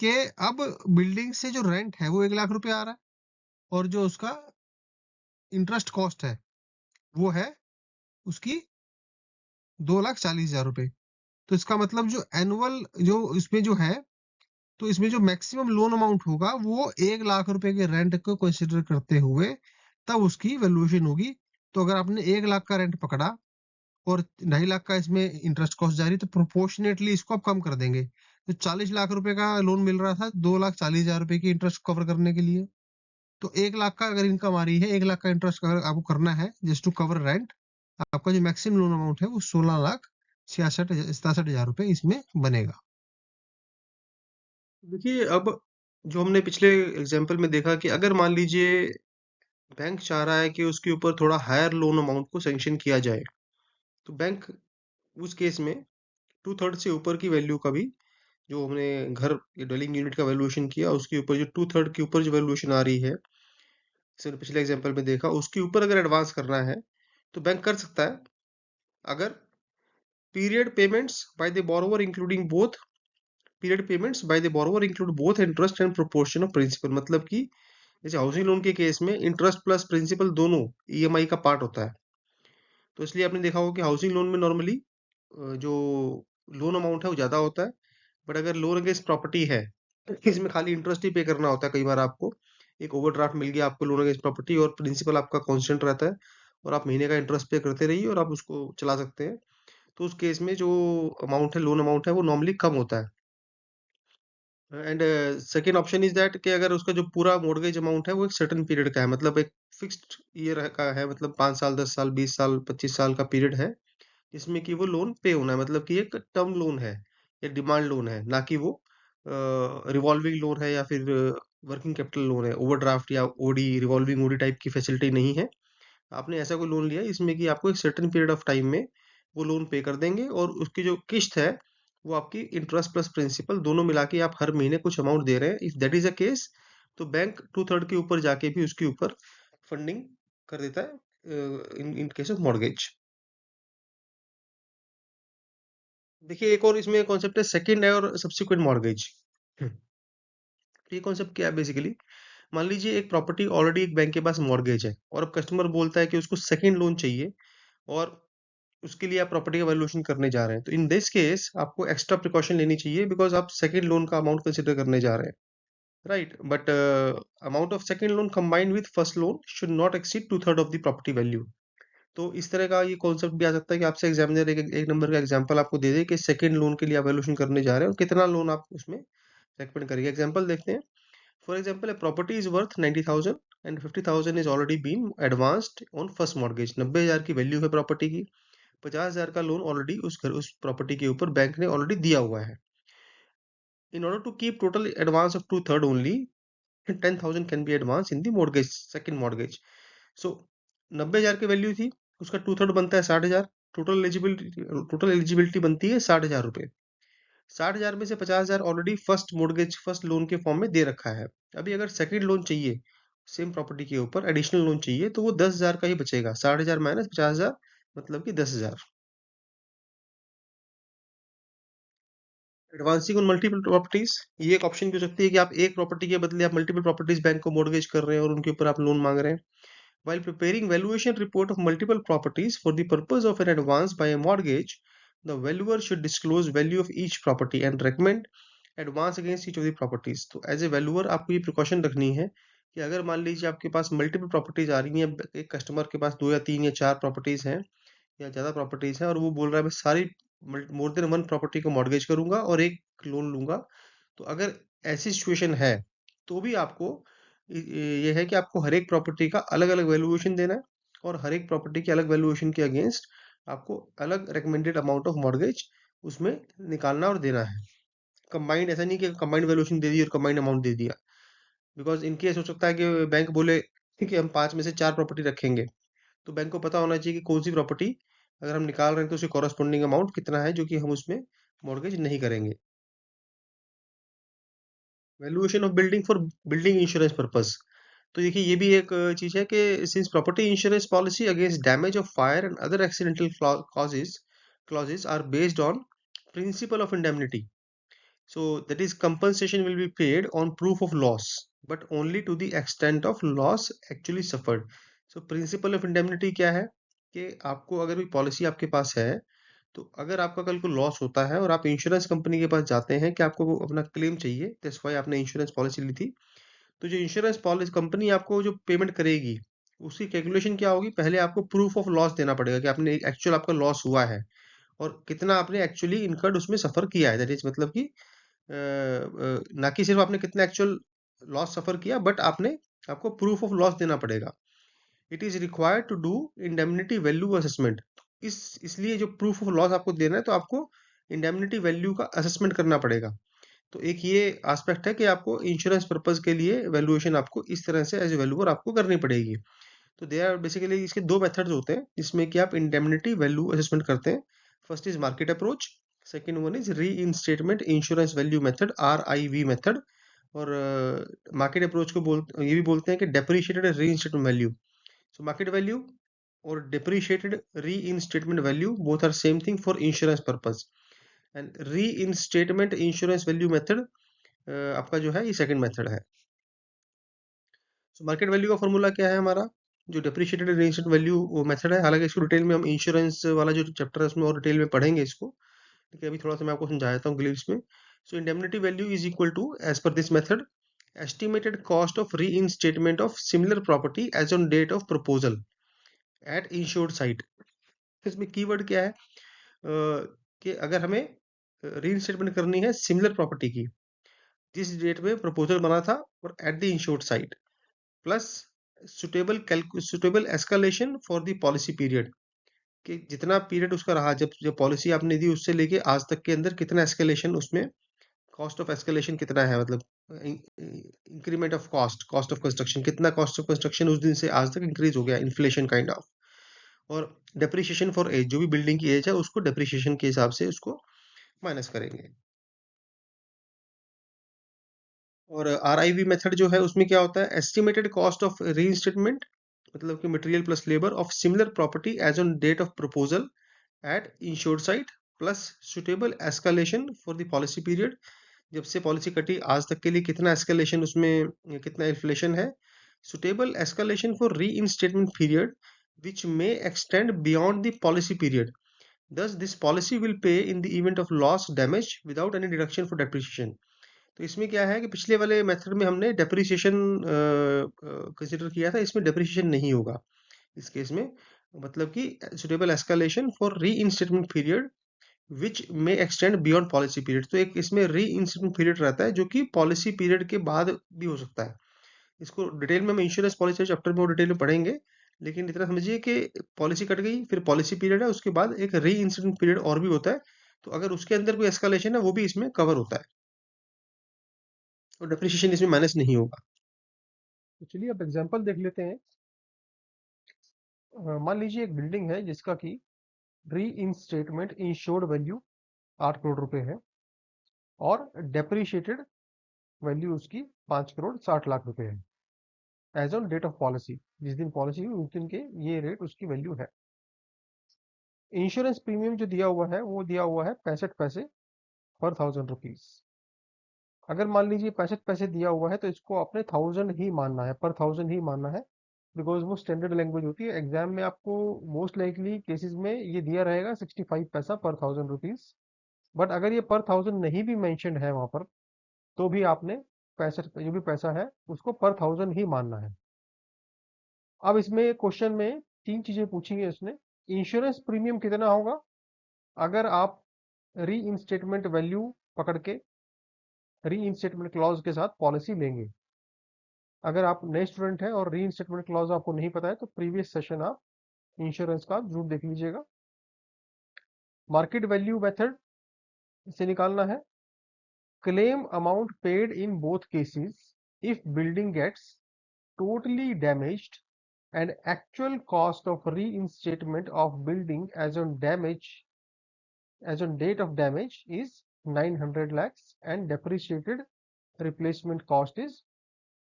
Speaker 1: कि अब बिल्डिंग से जो रेंट है वो 1 लाख रुपए आ रहा है, और जो उसका इंटरेस्ट कॉस्ट है वो है उसकी ₹2,40,000। तो इसका मतलब जो एनुअल जो इसमें जो है, तो इसमें जो मैक्सिमम लोन अमाउंट होगा वो 1,00,000 के रेंट को कंसीडर करते हुए तब उसकी वैल्यूएशन होगी। तो अगर आपने 1,00,000 का रेंट पकड़ा और 2.5 लाख का इसमें इंटरेस्ट कॉस्ट जा रही है, तो प्रोपोर्शनेटली इसको आप कम कर देंगे। तो 40,00,000 का लोन मिल रहा था ₹2,40,000 की इंटरेस्ट कवर करने के लिए। तो 1,00,000 का अगर इनकम आ रही है, 1,00,000 का इंटरेस्ट अगर आपको करना है जस्ट टू कवर रेंट, आपका जो मैक्सिमम लोन अमाउंट है वो 16,66,000 इसमें बनेगा। देखिए, अब जो हमने पिछले एग्जांपल में देखा कि अगर मान लीजिए बैंक चाह रहा है कि उसके ऊपर थोड़ा हायर लोन अमाउंट को सैंक्शन किया जाए, तो बैंक उस केस में 2/3 से ऊपर की वैल्यू का भी, जो हमने घर के डवेलिंग यूनिट का वैल्यूएशन किया, उसके ऊपर जो 2/3 के ऊपर जो वैल्यूएशन आ रही है, जैसे पिछले एग्जांपल में देखा, उसके ऊपर अगर एडवांस करना है, तो बैंक कर सकता है। अगर period payments by the borrower including both period payments by the borrower include both interest and proportion of principal, मतलब कि जैसे हाउसिंग लोन के केस में इंटरेस्ट प्लस प्रिंसिपल दोनों ईएमआई का पार्ट होता है। तो इसलिए आपने देखा होगा कि हाउसिंग लोन में नॉर्मली जो लोन अमाउंट है वो ज़्यादा होता है। बट अगर लोन अगेंस्ट प्रॉपर्टी है, तो इसमें खाली इंटरेस्ट ही पे करना होता है कई बार आपको। एक ओवरड्राफ्ट मिल गया आपको लोन अगेंस्ट प्रॉपर्टी और प्रिंसिपल आपका कांस्टेंट रहता है और आप महीने का इंटरेस्ट पे करते रहिए और आप उसको चला सकते हैं। तो उस केस में जो अमाउंट है, लोन अमाउंट है, वो नॉर्मली कम होता है। And second option is that कि अगर उसका जो पूरा मॉर्गेज अमाउंट है वो एक सर्टेन पीरियड का है, मतलब एक फिक्स्ड ईयर का है, मतलब 5 साल, 10 साल, 20 साल, 25 साल का पीरियड है, जिसमें कि वो लोन पे होना है, मतलब कि एक टर्म लोन है या डिमांड लोन है, ना कि वो रिवॉल्विंग लोन है या फिर वर्किंग कैपिटल लोन है, ओवरड्राफ्ट या ओडी, रिवॉल्विंग ओडी टाइप की फैसिलिटी नहीं है। आपने ऐसा कोई लोन लिया इसमें कि आपको एक सर्टेन पीरियड ऑफ टाइम में वो लोन पे कर देंगे और उसकी जो किस्त है वो आपकी इंटरेस्ट प्लस प्रिंसिपल दोनों मिला के आप हर महीने कुछ अमाउंट दे रहे हैं। If that is a case, तो बैंक 2/3 के ऊपर जाके भी उसके ऊपर फंडिंग कर देता है इन इन केस ऑफ मॉर्गेज। देखिए, एक और इसमें कॉन्सेप्ट है सेकंड है और सब्सिक्वेंट मॉर्गेज। ये कॉन्सेप्ट क्या है बेसिकली? मान लीजिए एक प्रॉपर्टी ऑलरेडी एक बैंक के पास मॉर्गेज है और अब कस्टमर बोलता है कि उसको सेकंड लोन चाहिए और उसके लिए आप प्रॉपर्टी का वैल्यूएशन करने जा रहे हैं। तो इन दिस केस आपको एक्स्ट्रा प्रिकॉशन लेनी चाहिए बिकॉज़ आप सेकंड लोन का अमाउंट कंसीडर करने जा रहे हैं, right? But amount of second loan combined with first loan should not exceed 2/3 of the property value. तो इस तरह का ये कॉन्सेप्ट भी आ सकता है कि आपसे एग्जामिनर एक नंबर का एग्जांपल आपको दे दे कि सेकंड लोन के लिए आप वैल्यूएशन करने जा रहे हैं और कितना लोन आप उसमें रेकमेंड करेंगे। एग्जांपल देखते हैं। For example, a property is worth 90,000 and 50,000 is already been advanced on first mortgage। 90,000 की वैल्यू है प्रॉपर्टी की, 50,000 का लोन ऑलरेडी उस प्रॉपर्टी के ऊपर बैंक ने ऑलरेडी दिया हुआ है। In order to keep total advance of 2/3 only, 10,000 can be advance in the mortgage, second mortgage. So 90,000 की वैल्यू थी, उसका 2/3 बनता है 60,000। टोटल एलिजिबिलिटी बनती है 60,000 रुपए। 60,000 में से 50,000 already first mortgage, first loan के फॉर्म में दे रखा है। अभी अगर सेकंड लोन चाहिए सेम प्रॉपर्टी के ऊपर एडिशनल लोन चाहिए, तो वो 10,000 का ही बचेगा। 60,000 माइनस 50,000, मतलब कि 10,000। एडवांसिंग ऑन मल्टीपल प्रॉपर्टीज, ये एक ऑप्शन भी हो सकती है कि आप एक प्रॉपर्टी के बदले आप मल्टीपल प्रॉपर्टीज बैंक को मॉर्गेज कर रहे हैं और उनके ऊपर आप लोन मांग रहे हैं। While preparing valuation report of multiple properties for the purpose of an advance by a mortgage, the valuer should disclose value of each property and recommend advance against each of the properties। तो as a valuer आपको ये precaution रखनी है कि अगर मान लीजिए आपके पास मल्टीपल प्रॉपर्टीज आ रही हैं, एक कस्टमर के पास 2 या 3 या 4 प्रॉपर्टीज हैं या ज़्यादा प्रॉपर्टीज हैं और वो बोल रहा है मैं सारी मोर देन वन प्रॉपर्टी को मॉर्गेज करूंगा और एक लोन लूंगा, तो अगर ऐसी सिचुएशन है तो भी आपको ये है कि आपको हर एक प्रॉपर्टी का अलग अलग वैल्यूएशन देना है और हर एक प्रॉपर्टी के अलग वैल्यूएशन के अगेंस्ट आपको अलग रिकमेंडेड अमाउंट ऑफ मॉर्गेज उसमें निकालना और देना है। कंबाइंड ऐसा नहीं कि कंबाइंड वैल्यूएशन दे दी और कंबाइंड अमाउंट दे दिया, बिकॉज इन केस हो सकता है कि बैंक बोले कि हम 5 में से 4 प्रॉपर्टी रखेंगे, तो बैंक को पता होना चाहिए कि कौन सी प्रॉपर्टी अगर हम निकाल रहे हैं तो उसके कॉरस्पॉन्डिंग अमाउंट कितना है जो कि हम उसमें मॉर्गेज नहीं करेंगे। Valuation of building for building insurance purpose, तो देखिए ये भी एक चीज है कि since property insurance policy against damage of fire and other accidental causes clauses are based on principle of indemnity, so that is compensation will be paid on proof of loss but only to the extent of loss actually suffered। so principle of indemnity क्या है कि आपको अगर कोई policy आपके पास है
Speaker 2: तो अगर आपका कल को लॉस होता है और आप इंश्योरेंस कंपनी के पास जाते हैं कि आपको वो अपना क्लेम चाहिए, दैट्स व्हाई आपने इंश्योरेंस पॉलिसी ली थी, तो जो इंश्योरेंस पॉलिसी कंपनी आपको जो पेमेंट करेगी, उसकी कैलकुलेशन क्या होगी? पहले आपको प्रूफ ऑफ लॉस देना पड़ेगा कि आपने एक्चुअल आपका लॉस हुआ है और कितना आपने एक्चुअली इनकर्ड उसमें सफर किया है। दैट इज मतलब कि ना कि सिर्फ आपने कितना एक्चुअल लॉस सफर किया, बट आपने आपको प्रूफ ऑफ लॉस देना पड़ेगा। It is required to do indemnity value assessment. इसलिए जो प्रूफ ऑफ लॉस आपको देना है, तो आपको इंडेमनिटी वैल्यू का असेसमेंट करना पड़ेगा। तो एक ये एस्पेक्ट है कि आपको इंश्योरेंस पर्पज के लिए वैल्यूएशन आपको इस तरह से एज ए वैल्यूअर आपको करनी पड़ेगी। तो दे आर बेसिकली इसके दो मेथड्स होते हैं जिसमें कि आप इंडेमनिटी वैल्यू असेसमेंट करते हैं। First is market approach, second one is reinstatement insurance value method, RIV method. और मार्केट अप्रोच को ये भी बोलते हैं कि depreciated reinstatement value. So market value or depreciated reinstatement value both are same thing for insurance purpose. And reinstatement insurance value method आपका जो है ये सेकंड मेथड है। सो मार्केट वैल्यू का फॉर्मूला क्या है हमारा? जो डेप्रिशिएटेड रीइंस्टेट वैल्यू वो मेथड है। हालांकि इसको डिटेल में हम इंश्योरेंस वाला जो चैप्टर है उसमें और डिटेल में पढ़ेंगे इसको, लेकिन अभी थोड़ा सा मैं आपको समझा देता हूँ ग्लिम्स में। So indemnity value is equal to, as per this method, estimated cost of reinstatement of similar property as on date of proposal at insured site। इसमें कीवर्ड क्या है? कि अगर हमें रीइंस्टेटमेंट करनी है सिमिलर प्रॉपर्टी की जिस डेट में प्रपोजल बना था और at the insured site, plus suitable escalation for the policy period, कि जितना पीरियड उसका रहा, जब जब पॉलिसी आपने दी उससे लेके आज तक के अंदर कितना एस्केलेशन उसमें, कॉस्ट ऑफ एस्केलेशन कितना है, मतलब increment of cost, cost of construction, कितना कॉस्ट ऑफ कंस्ट्रक्शन उस दिन से आज तक इंक्रीज हो गया, इन्फ्लेशन काइंड ऑफ। और डेप्रिसिएशन फॉर एज, जो भी बिल्डिंग की एज है उसको डेप्रिसिएशन के हिसाब से उसको माइनस करेंगे। और RIV मेथड जो है उसमें क्या होता है? एस्टिमेटेड कॉस्ट ऑफ रीइंस्टेटमेंट, मतलब कि material plus labour of similar property as on date of proposal at insured site, plus suitable escalation for the policy period, जब से पॉलिसी कटी आज तक के लिए कितना एस्केलेशन उसमें, कितना इन्फ्लेशन है। Suitable escalation for reinstatement period which may extend beyond the policy period. Thus, this policy will pay in the event of loss damage without any deduction for depreciation. तो इसमें क्या है कि पिछले वाले मेथड में हमने डेप्रिसिएशन कंसिडर किया था, इसमें डेप्रिसिएशन नहीं होगा इस केस में। मतलब कि सुटेबल एस्केलेशन फॉर री इंस्टेटमेंट पीरियड विच में एक्सटेंड बियॉन्ड पॉलिसी पीरियड। तो एक इसमें री इंस्टेटमेंट पीरियड रहता है जो कि पॉलिसी पीरियड के बाद भी हो सकता है। इसको डिटेल में हम इंश्योरेंस पॉलिसी चैप्टर में और डिटेल में पढ़ेंगे, लेकिन इतना समझिए कि पॉलिसी कट गई, फिर पॉलिसी पीरियड है, उसके बाद एक री इंसिडेंट पीरियड और भी होता है। तो अगर उसके अंदर कोई एस्केलेशन है वो भी इसमें कवर होता है, और डेप्रिसिएशन इसमें माइनस नहीं होगा।
Speaker 1: तो चलिए अब एग्जांपल देख लेते हैं। मान लीजिए एक बिल्डिंग है जिसका कि री इंस्टेटमेंट इंश्योर्ड वैल्यू 8 करोड़ रुपए है और डेप्रिशिएटेड वैल्यू उसकी 5 करोड़ 60 लाख रुपए है as on date of policy. जिस दिन पॉलिसी हुई उस दिन के ये रेट उसकी वैल्यू है। इंश्योरेंस प्रीमियम जो दिया हुआ है वो दिया हुआ है 65 पैसे पर 1000 रुपीज। अगर मान लीजिए 65 पैसे दिया हुआ है तो इसको आपने 1000 ही मानना है, पर 1000 ही मानना है, बिकॉज वो स्टैंडर्ड लैंग्वेज होती है। एग्जाम में आपको मोस्ट लाइकली केसेस में ये दिया रहेगा 65 पैसा पर 1000 रुपीज। बट अगर ये पर 1000 नहीं भी मेंशन्ड है वहां पर, तो भी आपने 65 जो भी पैसा है उसको पर 1000 ही मानना है। अब इसमें क्वेश्चन में तीन चीजें पूछी है इसने। इंश्योरेंस प्रीमियम कितना होगा अगर आप री इंस्टेटमेंट वैल्यू पकड़ के री इंस्टेटमेंट क्लॉज के साथ पॉलिसी लेंगे। अगर आप नए स्टूडेंट हैं और री इंस्टेटमेंट क्लॉज आपको नहीं पता है तो प्रीवियस सेशन आप इंश्योरेंस का जरूर देख लीजिएगा। मार्केट वैल्यू मेथड से निकालना है। Claim amount paid in both cases if building gets totally damaged and actual cost of reinstatement of building as on date of damage is 900 lakhs and depreciated replacement cost is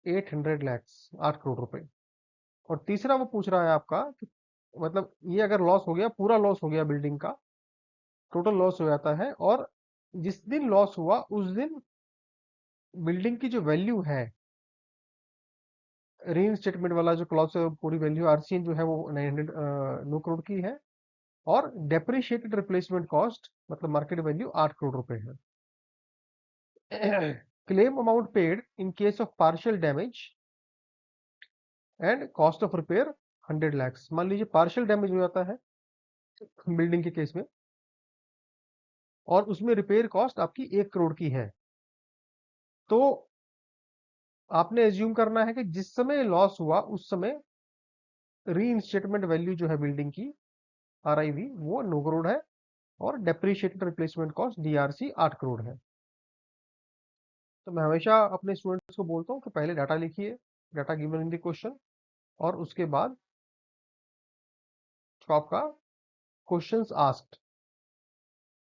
Speaker 1: 800 lakhs 8 crore रुपए। और तीसरा वो पूछ रहा है आपका कि मतलब ये अगर लॉस हो गया, पूरा लॉस हो गया, बिल्डिंग का टोटल लॉस हो जाता है और जिस दिन लॉस हुआ उस दिन बिल्डिंग की जो वैल्यू है, री इंस्टेटमेंट वाला जो क्लॉज है पूरी वैल्यू आरसीएन जो है वो 900 9 करोड़ की है। और डेप्रिशिएटेड रिप्लेसमेंट कॉस्ट मतलब मार्केट वैल्यू 8 करोड़ रुपए है। Claim amount paid in case of partial damage and cost of repair 100 lakhs। मान लीजिए पार्शियल डैमेज हो जाता है बिल्डिंग के केस में और उसमें रिपेयर कॉस्ट आपकी 1 करोड़ की है, तो आपने एज्यूम करना है कि जिस समय लॉस हुआ उस समय री वैल्यू जो है बिल्डिंग की आरआईवी वो 9 करोड़ है और depreciated replacement cost DRC 8 crore है। तो मैं हमेशा अपने स्टूडेंट्स को बोलता हूँ कि पहले डाटा लिखिए, data given in the question, और उसके बाद जो आपका क्वेश्चंस आस्क्ड,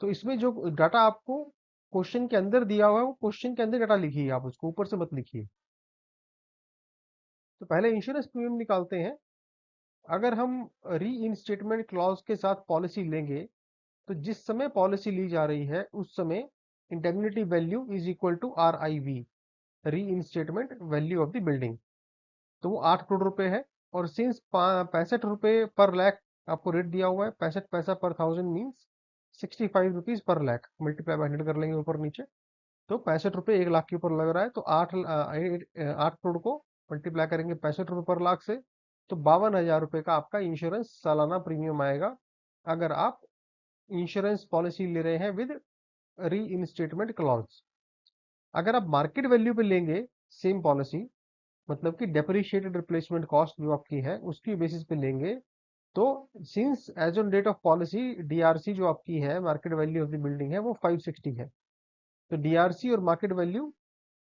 Speaker 1: तो इसमें जो डाटा आपको क्वेश्चन के अंदर दिया हुआ है वो क्वेश्चन के अंदर डाटा लिखिए, आप उसको ऊपर से मत लिखिए। तो पहले इंश्योरेंस प्रीमियम निकालते हैं। अगर हम री इंस्टेटमेंट क्लॉज के साथ पॉलिसी लेंगे तो जिस समय पॉलिसी ली जा रही है उस समय indemnity value is equal to R I V, reinstatement value of the building, तो वो 8 करोड़ रुपए है। और सिंस 65 रुपए पर लाख आपको रेट दिया हुआ है, 65 पैसा पर thousand means 65 rupees per lakh, multiply by 100 कर लेंगे ऊपर नीचे, तो 65 रुपए 1 लाख के ऊपर लग रहा है, तो 8 करोड़ को मल्टीप्लाई करेंगे 65 रुपए पर लाख से, तो 52,000 रुपए का आपका इंश्योरेंस सालाना प्रीमियम आएगा अगर आप इंश्योरेंस पॉलिसी ले रहे हैं विद री इंस्टेटमेंट क्लॉज। अगर आप मार्केट वैल्यू पे लेंगे सेम पॉलिसी, मतलब कि डेप्रिशिएटेड रिप्लेसमेंट कॉस्ट जो आपकी है उसकी बेसिस पे लेंगे, तो since as on date of policy DRC जो आपकी है market value of the building है वो 560 है, तो डीआरसी और मार्केट वैल्यू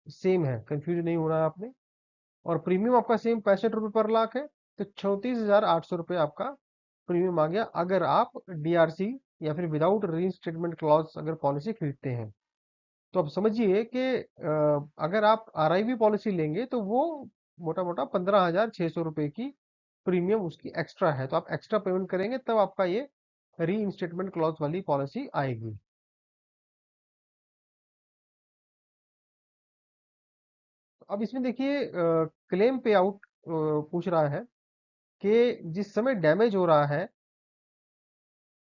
Speaker 1: सेम है, कंफ्यूज नहीं होना है आपने। और प्रीमियम आपका सेम 65 रुपए पर लाख है, तो 34,800 रुपए आपका प्रीमियम आ गया अगर आप डीआरसी या फिर विदाउट रीइंस्टेटमेंट क्लॉज अगर पॉलिसी खरीदते हैं। तो अब समझिए कि अगर आप आरआईवी पॉलिसी लेंगे तो वो मोटा मोटा 15,600 रुपए की प्रीमियम उसकी एक्स्ट्रा है, तो आप एक्स्ट्रा पेमेंट करेंगे तब आपका ये री इंस्टेटमेंट क्लॉज वाली पॉलिसी आएगी। अब इसमें देखिए क्लेम पे आउट पूछ रहा है कि जिस समय डैमेज हो रहा है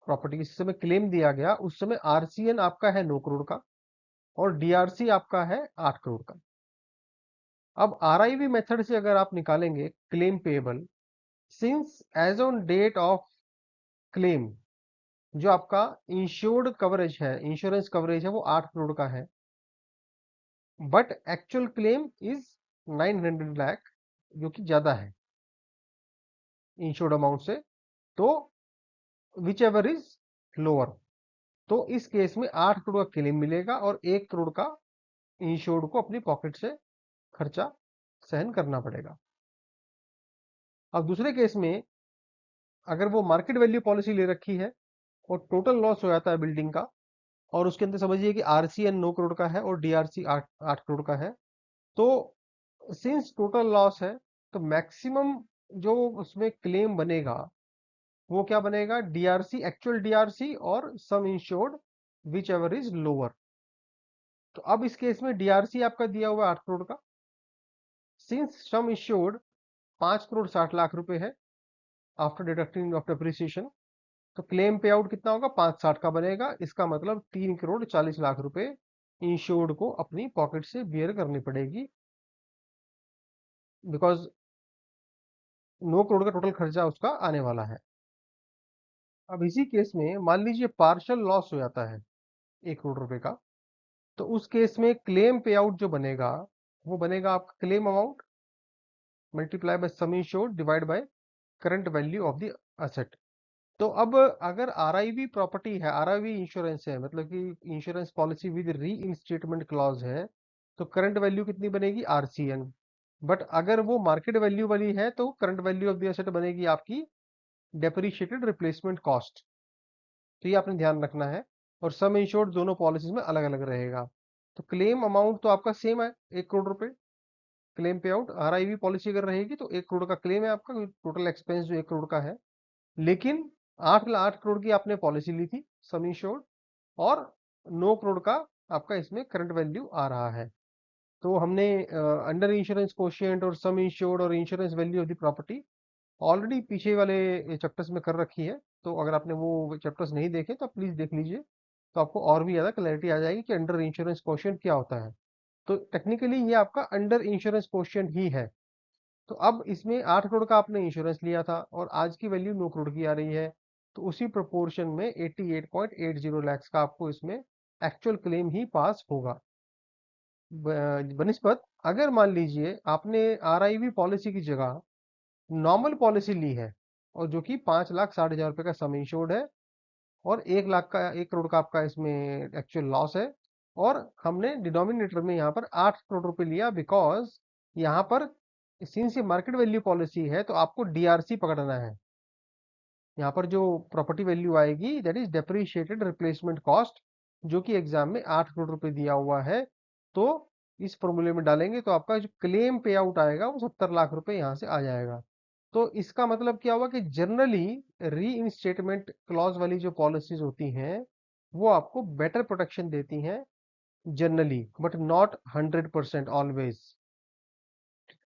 Speaker 1: प्रॉपर्टी, जिस समय क्लेम दिया गया उस समय आरसीएन आपका है 9 करोड़ का और डीआरसी आपका है 8 करोड़ का। अब आरआईवी मेथड से अगर आप निकालेंगे claim payable, since as on date of claim जो आपका इंश्योर्ड कवरेज है, इंश्योरेंस कवरेज है वो 8 करोड़ का है, but actual claim is 900 lakh, जो कि ज्यादा है इंश्योर्ड अमाउंट से, तो विच एवर इज लोअर, तो इस केस में 8 करोड़ का क्लेम मिलेगा और 1 करोड़ का इंश्योर्ड को अपनी पॉकेट से खर्चा सहन करना पड़ेगा। अब दूसरे केस में अगर वो मार्केट वैल्यू पॉलिसी ले रखी है और टोटल लॉस हो जाता है बिल्डिंग का, और उसके अंदर समझिए कि आरसीएन 9 करोड़ का है और डीआरसी 8 करोड़ का है, तो सिंस टोटल लॉस है तो मैक्सिमम जो उसमें क्लेम बनेगा वो क्या बनेगा, डीआरसी, एक्चुअल डीआरसी और सम insured which ever is lower. तो अब इस केस में डीआरसी आपका दिया हुआ है 8 करोड़ का, सिंस सम इंश्योर्ड 5 करोड़ 60 लाख रुपए है आफ्टर डिडक्टिंग ऑफ डेप्रिसिएशन, तो क्लेम पे आउट कितना होगा 560 का बनेगा, इसका मतलब 3 करोड़ 40 लाख रुपए इंश्योर्ड को अपनी पॉकेट से बियर करनी पड़ेगी, बिकॉज 9 करोड़ का टोटल खर्चा उसका आने वाला है। अब इसी केस में मान लीजिए पार्शियल लॉस हो जाता है 1 करोड़ रुपए का, तो उस केस में क्लेम पे आउट जो बनेगा वो बनेगा आपका claim amount multiply by some insured divide by current value of the asset. तो अब अगर आरआईवी प्रॉपर्टी है, आरआईवी इंश्योरेंस है, मतलब कि इंश्योरेंस पॉलिसी विद री इंस्टेटमेंट क्लॉज है, तो करंट वैल्यू कितनी बनेगी आरसीएन। बट अगर वो मार्केट वैल्यू वाली है तो current value of the asset बनेगी आपकी डेप्रिशिएटेड रिप्लेसमेंट कॉस्ट। तो ये आपने ध्यान रखना है, और सम इंश्योर्ड दोनों पॉलिसीज में अलग अलग रहेगा। तो क्लेम अमाउंट तो आपका सेम है 1 करोड़ रुपए, क्लेम पे आउट आरआईवी पॉलिसी अगर रहेगी तो 1 करोड़ का क्लेम है आपका, टोटल एक्सपेंस जो 1 करोड़ का है, लेकिन 8 करोड़ की आपने पॉलिसी ली थी सम इंश्योर्ड, और 9 करोड़ का आपका इसमें करंट वैल्यू आ रहा है। तो हमने अंडर इंश्योरेंस कोशिएंट और सम इंश्योर्ड और insurance value of the property
Speaker 2: already पीछे वाले चैप्टर्स में कर रखी है, तो अगर आपने वो चैप्टर्स नहीं देखे तो आप प्लीज देख लीजिए, तो आपको और भी ज्यादा क्लैरिटी आ जाएगी कि अंडर इंश्योरेंस क्वेश्चन क्या होता है। तो टेक्निकली ये आपका अंडर इंश्योरेंस क्वेश्चन ही है। तो अब इसमें 8 करोड़ का आपने इंश्योरेंस लिया था और आज की वैल्यू 9 करोड़ की आ रही है, तो उसी प्रोपोर्शन में 88.80 लाख का आपको इसमें एक्चुअल क्लेम ही पास होगा। बनिस्पत अगर मान लीजिए आपने आरआईवी पॉलिसी की जगह नॉर्मल पॉलिसी ली है, और जो कि 5,60,000 रुपए का सम इंश्योर्ड है, और 1 लाख का 1 करोड़ का आपका इसमें एक्चुअल लॉस है, और हमने डिनोमिनेटर में यहाँ पर 8 करोड़ रुपए लिया, बिकॉज यहाँ पर सिंस ये मार्केट वैल्यू पॉलिसी है तो आपको डीआरसी पकड़ना है। यहाँ पर जो प्रॉपर्टी वैल्यू आएगी that is depreciated replacement cost, जो कि एग्जाम में 8 करोड़ रुपए दिया हुआ है। तो इस फॉर्मूले में डालेंगे तो आपका जो क्लेम पे आउट आएगा वो 70 लाख रुपए यहाँ से आ जाएगा। तो इसका मतलब क्या हुआ कि जनरली री इंस्टेटमेंट क्लॉज वाली जो पॉलिसीज होती हैं वो आपको बेटर प्रोटेक्शन देती हैं जनरली, बट नॉट 100% ऑलवेज,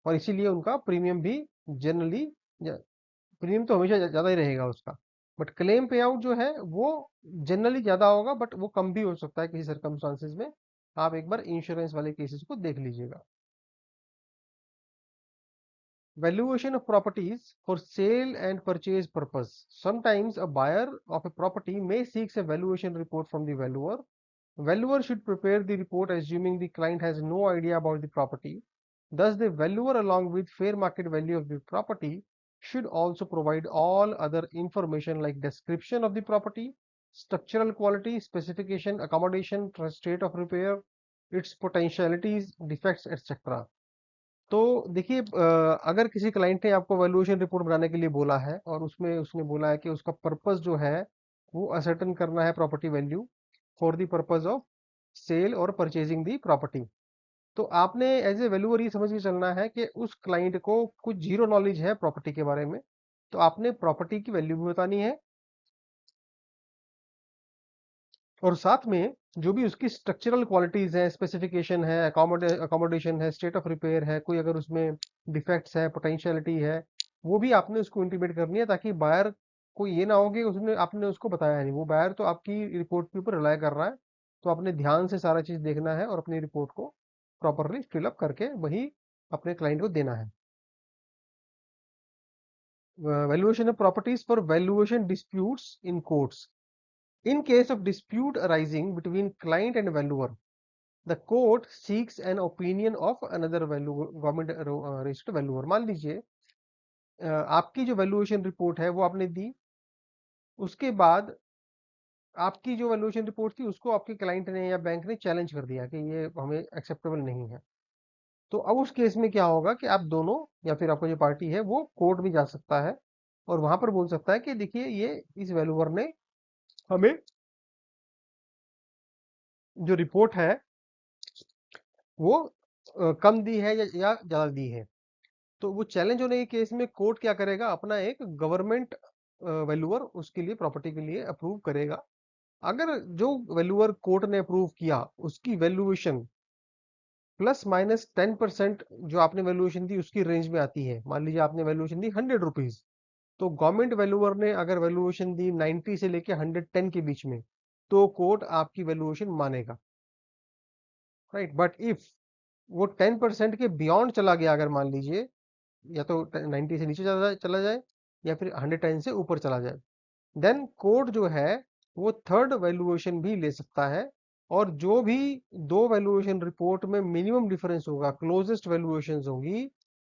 Speaker 2: और इसीलिए उनका प्रीमियम भी जनरली, प्रीमियम तो हमेशा ज्यादा ही रहेगा उसका, बट क्लेम पे आउट जो है वो जनरली ज्यादा होगा, बट वो कम भी हो सकता है किसी सर्कमस्टांसेस में। आप एक बार इंश्योरेंस वाले केसेस को देख लीजिएगा। Valuation of properties for sale and purchase purpose. Sometimes a buyer of a property may seek a valuation report from the valuer. Valuer should prepare the report assuming the client has no idea about the property. Thus, the valuer, along with fair market value of the property, should also provide all other information like description of the property, structural quality, specification, accommodation, state of repair, its potentialities, defects, etc. तो देखिए, अगर किसी client ने आपको valuation report बनाने के लिए बोला है और उसमें उसने बोला है कि उसका पर्पस जो है वो असर्टन करना है property value for the purpose of sale और परचेजिंग दी प्रॉपर्टी, तो आपने एज ए वैल्यूअर ये समझ के चलना है कि उस क्लाइंट को कुछ जीरो नॉलेज है प्रॉपर्टी के बारे में, तो आपने प्रॉपर्टी की वैल्यू भी बतानी है, और साथ में जो भी उसकी स्ट्रक्चरल क्वालिटीज है, स्पेसिफिकेशन है, अकोमोडेशन है, स्टेट ऑफ रिपेयर है, कोई अगर उसमें डिफेक्ट्स है, पोटेंशियलिटी है, वो भी आपने उसको इंटीमेट करनी है, ताकि बायर को ये ना हो कि उसने आपने उसको बताया नहीं, वो बायर तो आपकी रिपोर्ट के ऊपर रिलाय कर रहा है। तो आपने ध्यान से सारा चीज देखना है और अपनी रिपोर्ट को प्रॉपरली फिलअप करके वही अपने क्लाइंट को देना है। Valuation of properties for valuation disputes in courts. In case of dispute arising between client and valuer, the court seeks an opinion of another government registered valuer। मान लीजिए आपकी जो वैल्यूएशन रिपोर्ट है वो आपने दी, उसके बाद आपकी जो वैल्यूएशन रिपोर्ट थी उसको आपके क्लाइंट ने या बैंक ने चैलेंज कर दिया कि ये हमें एक्सेप्टेबल नहीं है। तो अब उस केस में क्या होगा कि आप दोनों या फिर आपका जो पार्टी है वो कोर्ट में जा सकता है और वहां पर बोल सकता है कि देखिए ये इस वैल्यूअर ने हमें जो रिपोर्ट है वो कम दी है या ज्यादा दी है। तो वो चैलेंज होने के केस में कोर्ट क्या करेगा, अपना एक गवर्नमेंट वैल्यूअर उसके लिए प्रॉपर्टी के लिए अप्रूव करेगा। अगर जो वैल्यूअर कोर्ट ने अप्रूव किया उसकी वैल्यूएशन +- 10% जो आपने वैल्यूएशन दी उसकी रेंज में आती है, मान लीजिए आपने वैल्यूएशन दी 100 रुपीज, तो गवर्नमेंट वैल्यूअर ने अगर वैल्यूएशन दी 90 से लेके 110 के बीच में, तो कोर्ट आपकी वैल्यूएशन मानेगा, राइट। बट इफ वो 10% के बियॉन्ड चला गया, अगर मान लीजिए या तो 90 से नीचे चला जाए या फिर 110 से ऊपर चला जाए, देन कोर्ट जो है वो थर्ड वैल्यूएशन भी ले सकता है, और जो भी दो वैल्यूएशन रिपोर्ट में मिनिमम डिफरेंस होगा, क्लोजेस्ट वैल्यूएशन होगी,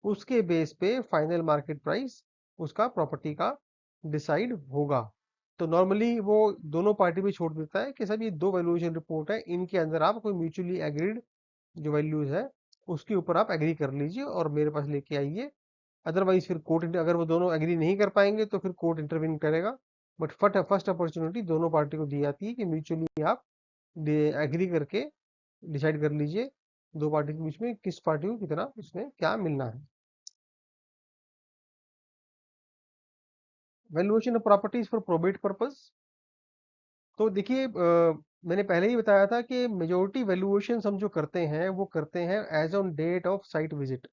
Speaker 2: उसके बेस पे फाइनल मार्केट प्राइस उसका प्रॉपर्टी का डिसाइड होगा। तो नॉर्मली वो दोनों पार्टी भी छोड़ देता है कि सब ये दो वैल्यूएशन रिपोर्ट है, इनके अंदर आप कोई म्यूचुअली एग्रीड जो वैल्यूज है उसके ऊपर आप एग्री कर लीजिए और मेरे पास लेके आइए। अदरवाइज फिर कोर्ट, अगर वो दोनों एग्री नहीं कर पाएंगे तो फिर कोर्ट इंटरवीन करेगा। बट फर्स्ट अपॉर्चुनिटी दोनों पार्टी को दी जाती है कि म्यूचुअली आप एग्री करके डिसाइड कर लीजिए दो पार्टी के बीच में किस पार्टी को कितना इसमें क्या मिलना है। Valuation of properties for probate purpose. तो देखिए, मैंने पहले ही बताया था कि मेजोरिटी वैल्यूएशन हम जो करते हैं वो करते हैं as on date of site visit.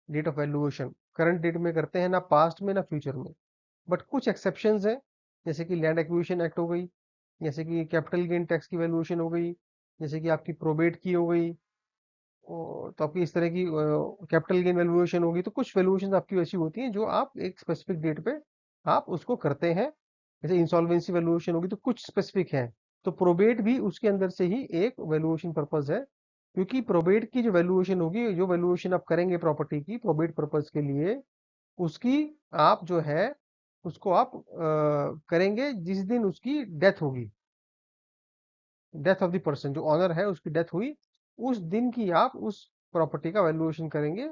Speaker 1: Date of valuation current date में करते हैं, ना पास्ट में ना फ्यूचर में। बट कुछ एक्सेप्शंस हैं, जैसे कि लैंड एक्विजिशन एक्ट हो गई, जैसे कि कैपिटल गेन टैक्स की वैल्यूएशन हो गई, जैसे कि आपकी प्रोबेट की हो गई, तो आपकी इस तरह की कैपिटल गेन वैल्यूएशन होगी। तो कुछ वैल्यूएशन आपकी वैसी होती हैं जो आप एक स्पेसिफिक डेट पे आप उसको करते हैं। जैसे इंसॉल्वेंसी वैल्यूएशन होगी तो कुछ स्पेसिफिक है, तो प्रोबेट भी उसके अंदर से ही एक वैल्यूएशन पर्पज है। क्योंकि प्रोबेट की जो वैल्यूएशन होगी, जो वैल्यूएशन आप करेंगे प्रॉपर्टी की प्रोबेट पर्पज के लिए, उसकी आप जो है उसको आप करेंगे जिस दिन उसकी डेथ होगी, डेथ ऑफ द पर्सन, जो ऑनर है उसकी डेथ हुई, उस दिन की आप उस प्रॉपर्टी का वैल्यूएशन करेंगे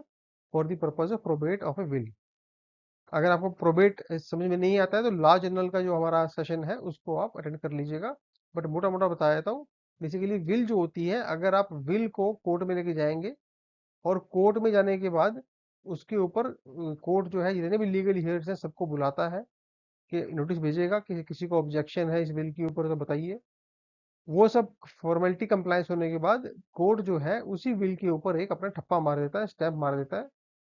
Speaker 1: for the purpose of probate of A will. अगर आपको प्रोबेट समझ में नहीं आता है तो लॉ जनरल का जो हमारा सेशन है उसको आप अटेंड कर लीजिएगा। बट मोटा मोटा बता देता हूँ। बेसिकली विल जो होती है, अगर आप विल को कोर्ट में लेके जाएंगे और कोर्ट में जाने के बाद उसके ऊपर कोर्ट जो है जितने भी लीगल हियर्स हैं सबको बुलाता है कि नोटिस भेजेगा कि किसी को ऑब्जेक्शन है इस बिल के ऊपर तो बताइए। वो सब फॉर्मेलिटी कंप्लायंस होने के बाद कोर्ट जो है उसी बिल के ऊपर एक अपना ठप्पा मार देता है, स्टैम्प मार देता है,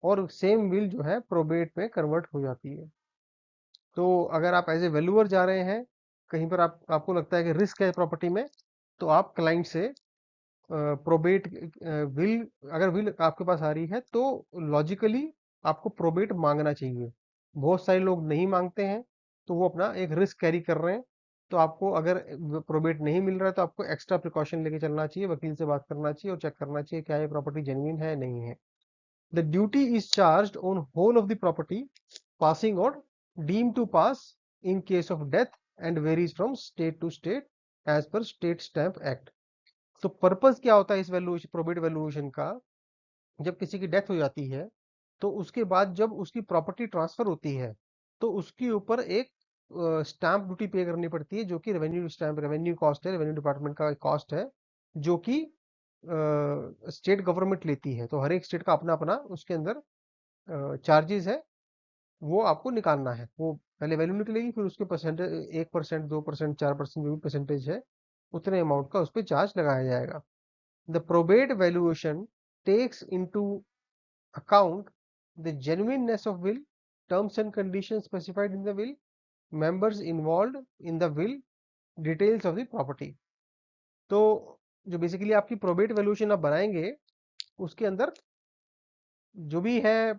Speaker 1: और सेम बिल जो है प्रोबेट में कन्वर्ट हो जाती है। तो अगर आप एज ए वैल्यूअर जा रहे हैं, कहीं पर आपको लगता है कि रिस्क है प्रॉपर्टी में, तो आप क्लाइंट से प्रोबेट विल, अगर विल आपके पास आ रही है तो लॉजिकली आपको प्रोबेट मांगना चाहिए। बहुत सारे लोग नहीं मांगते हैं, तो वो अपना एक रिस्क कैरी कर रहे हैं। तो आपको अगर प्रोबेट नहीं मिल रहा है तो आपको एक्स्ट्रा प्रिकॉशन लेके चलना चाहिए, वकील से बात करना चाहिए और चेक करना चाहिए क्या ये प्रॉपर्टी जेन्युइन है नहीं है। The duty is charge on whole of the property passing on deemed to pass in case of death and varies from state to state as per state stamp act। तो purpose क्या होता है इस valuation, probate valuation का? जब किसी की death हो जाती है तो उसके बाद जब उसकी प्रॉपर्टी ट्रांसफर होती है तो उसके ऊपर एक स्टैंप ड्यूटी पे करनी पड़ती है, जो कि रेवेन्यू स्टैंप, रेवेन्यू कॉस्ट है, रेवेन्यू डिपार्टमेंट का कॉस्ट है, जो कि स्टेट गवर्नमेंट लेती है। तो हर एक स्टेट का अपना अपना उसके अंदर चार्जेस है, वो आपको निकालना है। वो पहले वैल्यू निकलेगी, फिर उसके परसेंटेज 1%, 2%, 4%, जो भी परसेंटेज है उतने अमाउंट का उस पर चार्ज लगाया जाएगा। The probate valuation takes into account the genuineness of will, terms and condition specified in the will, members involved in the will, details of the property. तो जो बेसिकली आपकी प्रोबेट वैल्यूएशन आप बनाएंगे उसके अंदर जो भी है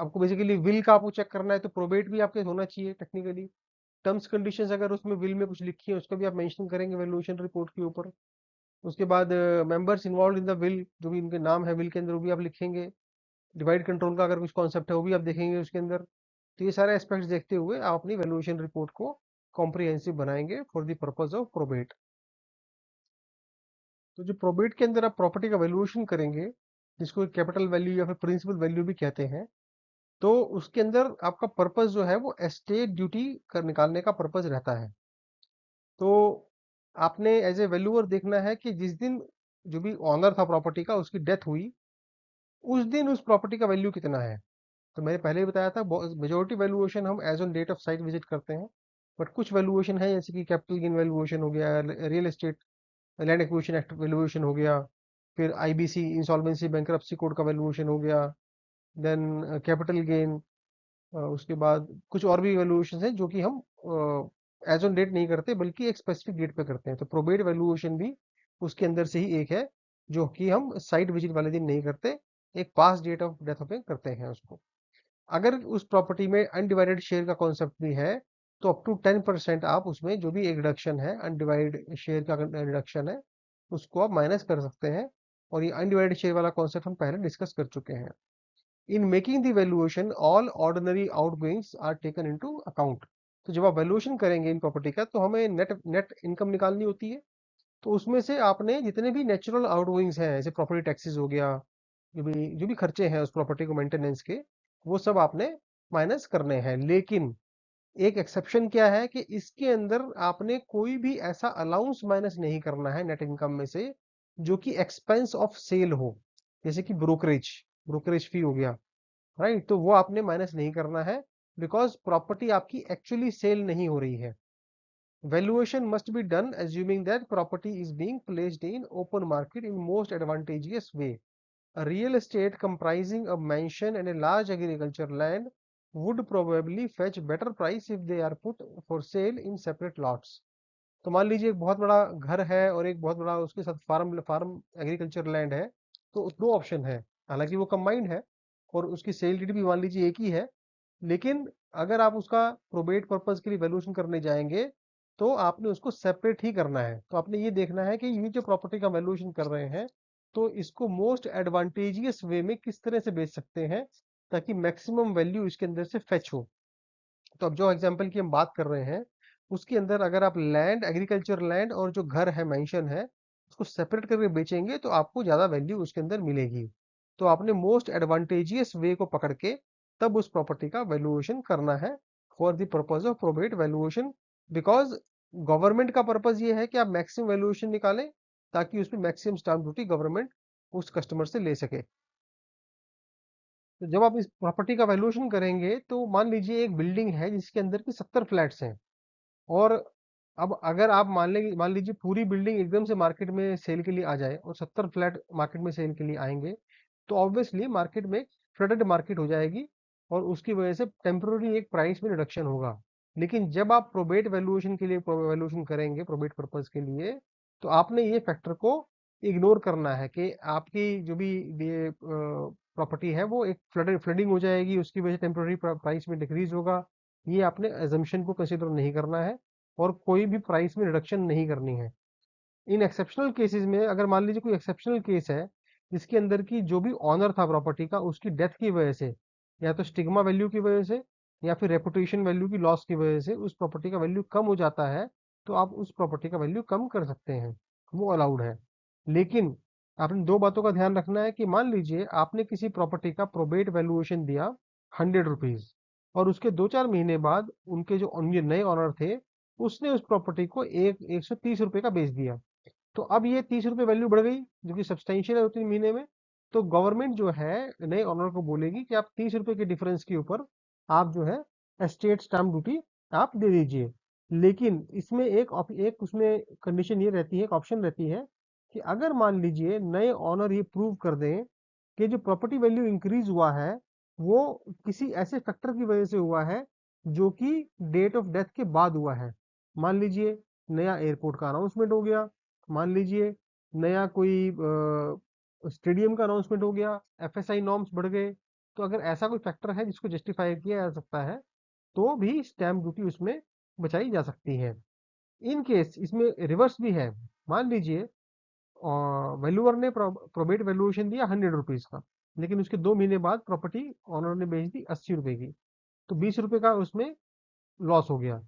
Speaker 1: आपको बेसिकली विल का आपको चेक करना है, तो प्रोबेट भी आपके होना चाहिए टेक्निकली। टर्म्स कंडीशंस अगर उसमें विल में कुछ लिखी है उसको भी आप मेंशन करेंगे वैल्यूएशन रिपोर्ट के ऊपर। उसके बाद members involve in the will, जो भी इनके नाम है विल के अंदर वो भी आप लिखेंगे। डिवाइड कंट्रोल का अगर कुछ कॉन्सेप्ट है वो भी आप देखेंगे उसके अंदर। तो ये सारे एस्पेक्ट्स देखते हुए आप अपनी वैल्यूएशन रिपोर्ट को कॉम्प्रिहेंसिव बनाएंगे for the purpose of probate. तो जो प्रोबेट के अंदर आप प्रॉपर्टी का वैल्यूएशन करेंगे, जिसको कैपिटल वैल्यू या फिर प्रिंसिपल वैल्यू भी कहते हैं, तो उसके अंदर आपका पर्पस जो है वो एस्टेट ड्यूटी कर निकालने का पर्पस रहता है। तो आपने एज ए वैल्यूअर देखना है कि जिस दिन जो भी ऑनर था प्रॉपर्टी का उसकी डेथ हुई, उस दिन उस प्रॉपर्टी का वैल्यू कितना है। तो मैंने पहले ही बताया था मेजोरिटी वैल्यूएशन हम as on date of site visit करते हैं। बट कुछ वैल्यूएशन है जैसे कि कैपिटल गेन वैल्यूएशन हो गया, real estate land acquisition act valuation हो गया, फिर आईबीसी इंसॉल्वेंसी बैंक्रप्सी कोड का वैल्यूएशन हो गया, देन कैपिटल गेन। उसके बाद कुछ और भी वैल्यूएशन हैं जो कि हम एज ऑन डेट नहीं करते बल्कि एक स्पेसिफिक डेट पे करते हैं। तो प्रोबेट वैल्यूएशन भी उसके अंदर से ही एक है, जो कि हम साइट विजिट वाले दिन नहीं करते, एक पास डेट ऑफ डेथ पे करते हैं उसको। अगर उस प्रॉपर्टी में अनडिवाइडेड शेयर का कॉन्सेप्ट भी है तो अप टू 10% आप उसमें जो भी एक रिडक्शन है, अनडिवाइडेड शेयर का रिडक्शन है, उसको आप माइनस कर सकते हैं। और ये अनडिवाइडेड शेयर वाला कॉन्सेप्ट हम पहले डिस्कस कर चुके हैं। In making the valuation all ordinary outgoings are taken into account. तो जब आप वैल्यूएशन करेंगे इन प्रॉपर्टी का तो हमें नेट नेट इनकम निकालनी होती है। तो उसमें से आपने जितने भी नेचुरल आउटगोइंग्स हैं, जैसे प्रॉपर्टी टैक्सेस हो गया, जो भी खर्चे हैं उस प्रॉपर्टी को मेंटेनेंस के, वो सब आपने माइनस करने हैं। लेकिन एक एक्सेप्शन क्या है कि इसके अंदर आपने कोई भी ऐसा अलाउंस माइनस नहीं करना है नेट इनकम में से जो कि एक्सपेंस ऑफ सेल हो, जैसे कि ब्रोकरेज, ब्रोकरेज फी हो गया, राइट? तो वो आपने माइनस नहीं करना है, बिकॉज प्रॉपर्टी आपकी एक्चुअली सेल नहीं हो रही है। Valuation must be done assuming that property is being placed in open market in most advantageous way. A real estate comprising a mansion and a large agriculture land would probably fetch better price if they are put for sale in separate lots. तो मान लीजिए एक बहुत बड़ा घर है और एक बहुत बड़ा उसके साथ फार्म फार्म एग्रीकल्चर लैंड है, तो दो ऑप्शन है। हालांकि वो कंबाइंड है और उसकी सेल डीड भी मान लीजिए एक ही है, लेकिन अगर आप उसका प्रोबेट पर्पज के लिए वैल्यूएशन करने जाएंगे तो आपने उसको सेपरेट ही करना है। तो आपने ये देखना है कि ये जो प्रॉपर्टी का वैल्यूएशन कर रहे हैं तो इसको मोस्ट एडवांटेजियस वे में किस तरह से बेच सकते हैं ताकि मैक्सिमम वैल्यू इसके अंदर से फेच हो। तो अब जो एग्जांपल की हम बात कर रहे हैं उसके अंदर अगर आप लैंड एग्रीकल्चर लैंड और जो घर है मेंशन है उसको सेपरेट करके बेचेंगे तो आपको ज्यादा वैल्यू उसके अंदर मिलेगी। तो आपने मोस्ट एडवांटेजियस वे को पकड़ के तब उस प्रॉपर्टी का वैल्यूएशन करना है for the purpose of probate valuation. Because government का पर्पज ये है कि आप मैक्सिमम वैल्यूएशन निकालें ताकि उसमें मैक्सिमम स्टाम्प ड्यूटी गवर्नमेंट उस कस्टमर से ले सके। तो जब आप इस प्रॉपर्टी का वैल्यूएशन करेंगे तो मान लीजिए एक बिल्डिंग है जिसके अंदर की 70 फ्लैट्स हैं और अब अगर आप मान लीजिए पूरी बिल्डिंग एकदम से मार्केट में सेल के लिए आ जाए और 70 फ्लैट मार्केट में सेल के लिए आएंगे तो ऑब्वियसली मार्केट में फ्लडेड मार्केट हो जाएगी और उसकी वजह से टेम्पररी एक प्राइस में रिडक्शन होगा। लेकिन जब आप प्रोबेट वैल्यूएशन के लिए वैल्यूएशन करेंगे प्रोबेट पर्पज के लिए तो आपने ये फैक्टर को इग्नोर करना है कि आपकी जो भी ये प्रॉपर्टी है वो एक फ्लडिंग हो जाएगी, उसकी वजह से टेम्पररी प्राइस में डिक्रीज होगा। ये आपने एजम्पशन को कंसिडर नहीं करना है और कोई भी प्राइस में रिडक्शन नहीं करनी है। इन एक्सेप्शनल केसेस में अगर मान लीजिए कोई एक्सेप्शनल केस है जिसके अंदर की जो भी ऑनर था प्रॉपर्टी का उसकी डेथ की वजह से या तो स्टिग्मा वैल्यू की वजह से या फिर रेपुटेशन वैल्यू की लॉस की वजह से उस प्रॉपर्टी का वैल्यू कम हो जाता है तो आप उस प्रॉपर्टी का वैल्यू कम कर सकते हैं, वो अलाउड है। लेकिन आपने दो बातों का ध्यान रखना है कि मान लीजिए आपने किसी प्रॉपर्टी का प्रोबेट वैल्यूएशन दिया 100 रुपीज और उसके 2-4 महीने बाद उनके जो उनके नए ऑनर थे उसने उस प्रॉपर्टी को 130 रुपए का बेच दिया। तो अब ये 30 रुपए वैल्यू बढ़ गई जो कि सब्सटेंशियल है 2-3 महीने में। तो गवर्नमेंट जो है नए ऑनर को बोलेगी कि आप 30 रुपए के डिफरेंस के ऊपर आप जो है एस्टेट स्टाम्प ड्यूटी आप दे दीजिए। लेकिन इसमें एक उसमें कंडीशन ये रहती है, एक ऑप्शन रहती है कि अगर मान लीजिए नए ऑनर ये प्रूव कर दें कि जो प्रॉपर्टी वैल्यू इंक्रीज हुआ है वो किसी ऐसे फैक्टर की वजह से हुआ है जो कि डेट ऑफ डेथ के बाद हुआ है। मान लीजिए नया एयरपोर्ट का अनाउंसमेंट हो गया, मान लीजिए नया कोई स्टेडियम का अनाउंसमेंट हो गया, एफएसआई नॉर्म्स बढ़ गए। तो अगर ऐसा कोई फैक्टर है जिसको जस्टिफाई किया जा सकता है तो भी स्टैम्प ड्यूटी उसमें बचाई जा सकती है। इन केस इसमें रिवर्स भी है। मान लीजिए वैल्यूअर ने प्रोबेट वैल्यूएशन दिया 100 रुपीज का, लेकिन उसके 2 महीने बाद प्रॉपर्टी ऑनर ने बेच दी 80 रुपए की, तो 20 रुपए का उसमें लॉस हो गया।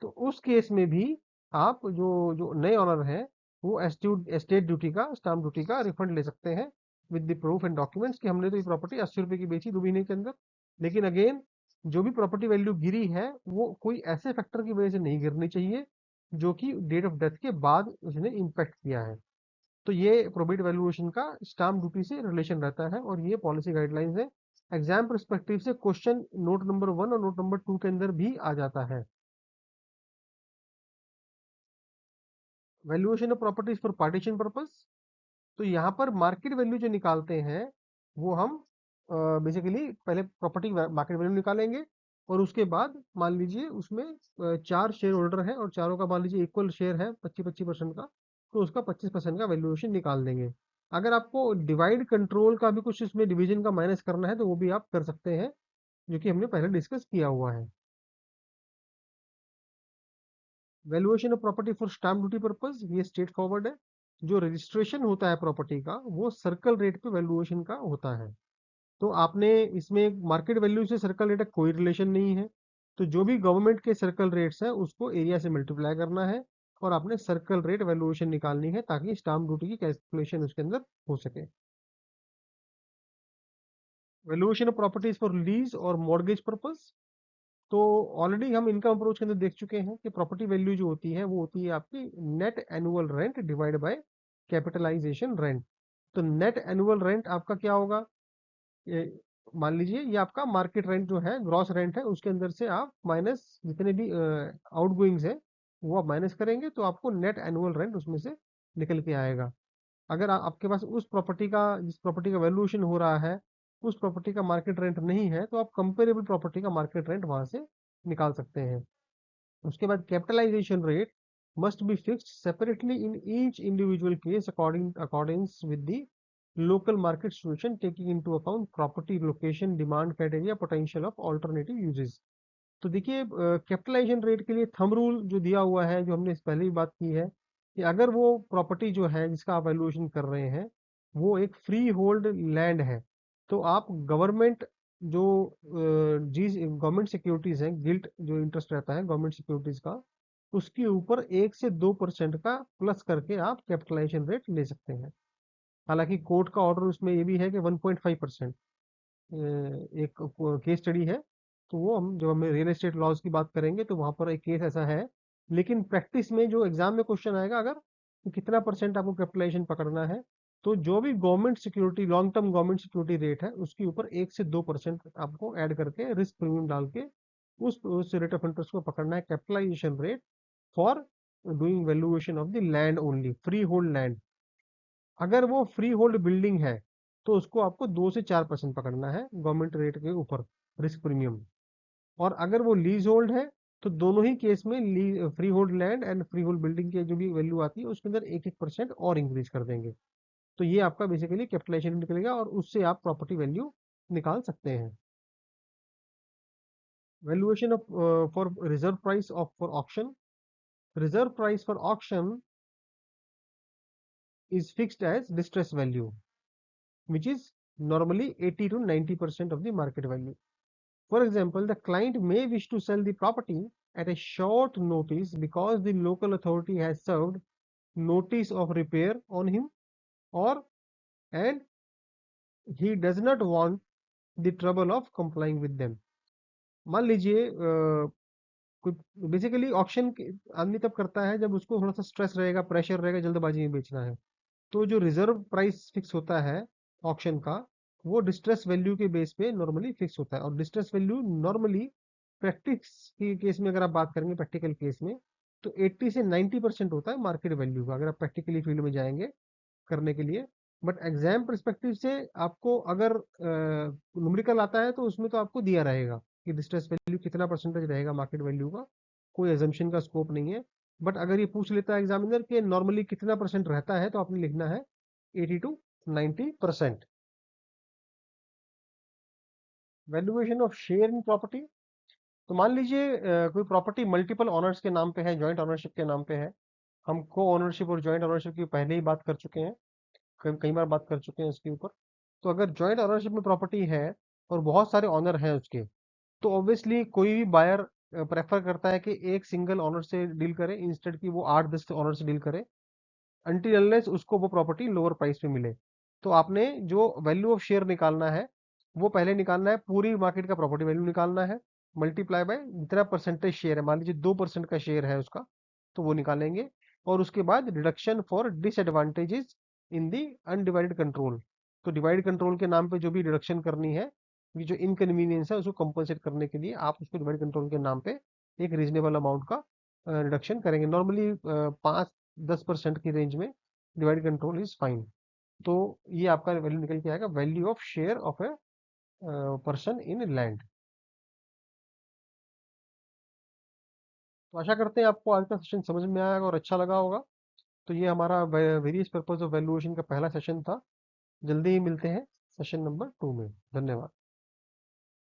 Speaker 1: तो उस केस में भी आप जो जो नए ऑनर हैं वो एस्टेट ड्यूटी का स्टाम्प ड्यूटी का रिफंड ले सकते हैं with the proof and documents कि हमने तो ये प्रॉपर्टी 80 रुपए की बेची 2 महीने के अंदर। लेकिन अगेन जो भी प्रॉपर्टी वैल्यू गिरी है वो कोई ऐसे फैक्टर की वजह से नहीं गिरनी चाहिए जो कि डेट ऑफ डेथ के बाद उसने इम्पैक्ट किया है। तो ये प्रोबेट वैल्यूएशन का स्टाम्प ड्यूटी से रिलेशन रहता है और ये पॉलिसी गाइडलाइंस है। एग्जाम परस्पेक्टिव से क्वेश्चन नोट नंबर 1 और नोट नंबर 2 के अंदर भी आ जाता है। Valuation of properties for partition purpose, तो यहाँ पर मार्केट वैल्यू जो निकालते हैं वो हम बेसिकली पहले प्रॉपर्टी मार्केट वैल्यू निकालेंगे और उसके बाद मान लीजिए उसमें 4 शेयर होल्डर है और चारों का मान लीजिए इक्वल शेयर है 25-25% का, तो उसका 25% का वैल्यूएशन निकाल देंगे। अगर आपको डिवाइड कंट्रोल का भी कुछ इसमें डिवीजन का माइनस करना है तो वो भी आप कर सकते हैं जो कि हमने पहले डिस्कस किया हुआ है। Valuation of property for stamp duty purpose ये स्ट्रेट फॉरवर्ड है। जो रजिस्ट्रेशन होता है प्रॉपर्टी का वो सर्कल रेट पे वैल्यूएशन का होता है। तो आपने इसमें मार्केट वैल्यू से सर्कल रेट का कोई रिलेशन नहीं है। तो जो भी गवर्नमेंट के सर्कल रेट्स है उसको एरिया से मल्टीप्लाई करना है और आपने सर्कल रेट वैल्यूएशन निकालनी है ताकि स्टाम्प ड्यूटी की कैलकुलेशन उसके अंदर हो सके। Valuation of properties for lease और मॉर्गेज पर्पस, तो ऑलरेडी हम इनकम अप्रोच के अंदर देख चुके हैं कि प्रॉपर्टी वैल्यू जो होती है वो होती है आपकी net annual rent divide by capitalisation rent. तो नेट एनुअल रेंट आपका क्या होगा, ये मान लीजिए ये आपका मार्केट रेंट जो है ग्रॉस रेंट है उसके अंदर से आप माइनस जितने भी आउटगोइंग्स है वो आप माइनस करेंगे तो आपको नेट एनुअल रेंट उसमें से निकल के आएगा। अगर आपके पास उस प्रॉपर्टी का, जिस प्रॉपर्टी का वैल्यूएशन हो रहा है, उस प्रॉपर्टी का मार्केट रेंट नहीं है, तो आप कंपेरेबल प्रॉपर्टी का मार्केट रेंट वहां से निकाल सकते हैं। उसके बाद capitalisation rate must be fixed separately in each individual case accordings with the local market situation, taking into account property location, demand criteria, potential of alternative uses. तो देखिए, कैपिटलाइजेशन रेट के लिए थंब रूल जो दिया हुआ है, जो हमने इस पहले भी बात की है, कि अगर वो प्रॉपर्टी जो है जिसका आप वैल्यूएशन कर रहे हैं, वो एक फ्री होल्ड लैंड है, तो आप गवर्नमेंट जो जी गवर्नमेंट सिक्योरिटीज हैं, गिल्ट जो इंटरेस्ट रहता है गवर्नमेंट सिक्योरिटीज का, उसके ऊपर 1 से 2% का प्लस करके आप कैपिटलाइजेशन रेट ले सकते हैं। हालांकि कोर्ट का ऑर्डर उसमें ये भी है कि 1.5% एक केस स्टडी है, तो वो हम जब हमें रियल एस्टेट लॉज की बात करेंगे तो वहां पर एक केस ऐसा है। लेकिन प्रैक्टिस में जो एग्जाम में क्वेश्चन आएगा, अगर कि कितना परसेंट आपको कैपिटलाइजेशन पकड़ना है, तो जो भी government security, long term government security rate है, उसके ऊपर 1 से 2% आपको ऐड करके रिस्क प्रीमियम डाल के उस रेट ऑफ इंटरेस्ट को पकड़ना है, capitalisation rate for doing valuation of the land only, freehold land. अगर वो फ्री होल्ड बिल्डिंग है, तो उसको आपको 2 से 4% पकड़ना है गवर्नमेंट रेट के ऊपर रिस्क प्रीमियम। और अगर वो लीज होल्ड है, तो दोनों ही केस में free hold land and free hold building की जो भी वैल्यू आती है उसके अंदर 1-1% और इंक्रीज कर देंगे। तो ये आपका बेसिकली कैपिटलाइजेशन निकलेगा और उससे आप प्रॉपर्टी वैल्यू निकाल सकते हैं। Valuation of for reserve price of for auction, reserve price for auction is fixed as distress value, which is normally 80 to 90% of the market value. For example, the client may wish to sell the property at a short notice because the local authority has served notice of repair on him, or and he does not want the trouble of complying with them. मान लीजिए basically auction आदमी तब करता है जब उसको थोड़ा सा स्ट्रेस रहेगा, प्रेशर रहेगा, जल्दबाजी में बेचना है। तो जो रिजर्व प्राइस फिक्स होता है ऑक्शन का, वो डिस्ट्रेस वैल्यू के बेस पे नॉर्मली फिक्स होता है। और डिस्ट्रेस वैल्यू नॉर्मली प्रैक्टिस के केस में अगर आप बात करेंगे, प्रैक्टिकल केस में, तो 80 से 90% होता है मार्केट वैल्यू का, अगर आप प्रैक्टिकली फील्ड में जाएंगे करने के लिए। बट एग्जाम परस्पेक्टिव से आपको अगर न्यूमेरिकल आता है, तो उसमें तो आपको दिया रहेगा कि डिस्ट्रेस वैल्यू कितना परसेंटेज रहेगा मार्केट वैल्यू का, कोई एजम्पशन का स्कोप नहीं है। बट अगर ये पूछ लेता है एग्जामिनर कि नॉर्मली कितना परसेंट रहता है, तो आपने लिखना है 80 to 90%। Valuation of share in property, तो मान लीजिए कोई प्रॉपर्टी मल्टीपल ऑनर्स के नाम पे है, जॉइंट ऑनरशिप के नाम पे है। हम को ऑनरशिप और जॉइंट ऑनरशिप की पहले ही बात कर चुके हैं, कई बार बात कर चुके हैं इसके ऊपर। तो अगर जॉइंट ऑनरशिप में प्रॉपर्टी है और बहुत सारे ऑनर हैं उसके, तो ऑब्वियसली कोई भी बायर प्रेफर करता है कि एक सिंगल ऑनर से डील करे, इंस्टेड की वो 8-10 ऑनर से डील करे, अनटिल अनलेस उसको वो प्रॉपर्टी लोअर प्राइस पे मिले। तो आपने जो वैल्यू ऑफ शेयर निकालना है, वो पहले निकालना है, पूरी मार्केट का प्रॉपर्टी वैल्यू निकालना है, मल्टीप्लाई बाय जितना परसेंटेज शेयर है, मान लीजिए 2% का शेयर है उसका, तो वो निकालेंगे। और उसके बाद reduction for disadvantages in the undivided control, तो डिवाइड कंट्रोल के नाम पे जो भी रिडक्शन करनी है, ये जो इनकन्वीनियंस है उसको कंपनसेट करने के लिए आप उसको डिवाइड कंट्रोल के नाम पे एक रीजनेबल अमाउंट का रिडक्शन करेंगे। नॉर्मली 5-10% की रेंज में डिवाइड कंट्रोल इज फाइन। तो ये आपका वैल्यू निकल के आएगा, value of share of a person in land. तो आशा करते हैं आपको आज का सेशन समझ में आएगा और अच्छा लगा होगा। तो ये हमारा वेरियस पर्पस ऑफ वैल्यूएशन का पहला सेशन था। जल्दी ही मिलते हैं सेशन नंबर 2 में। धन्यवाद।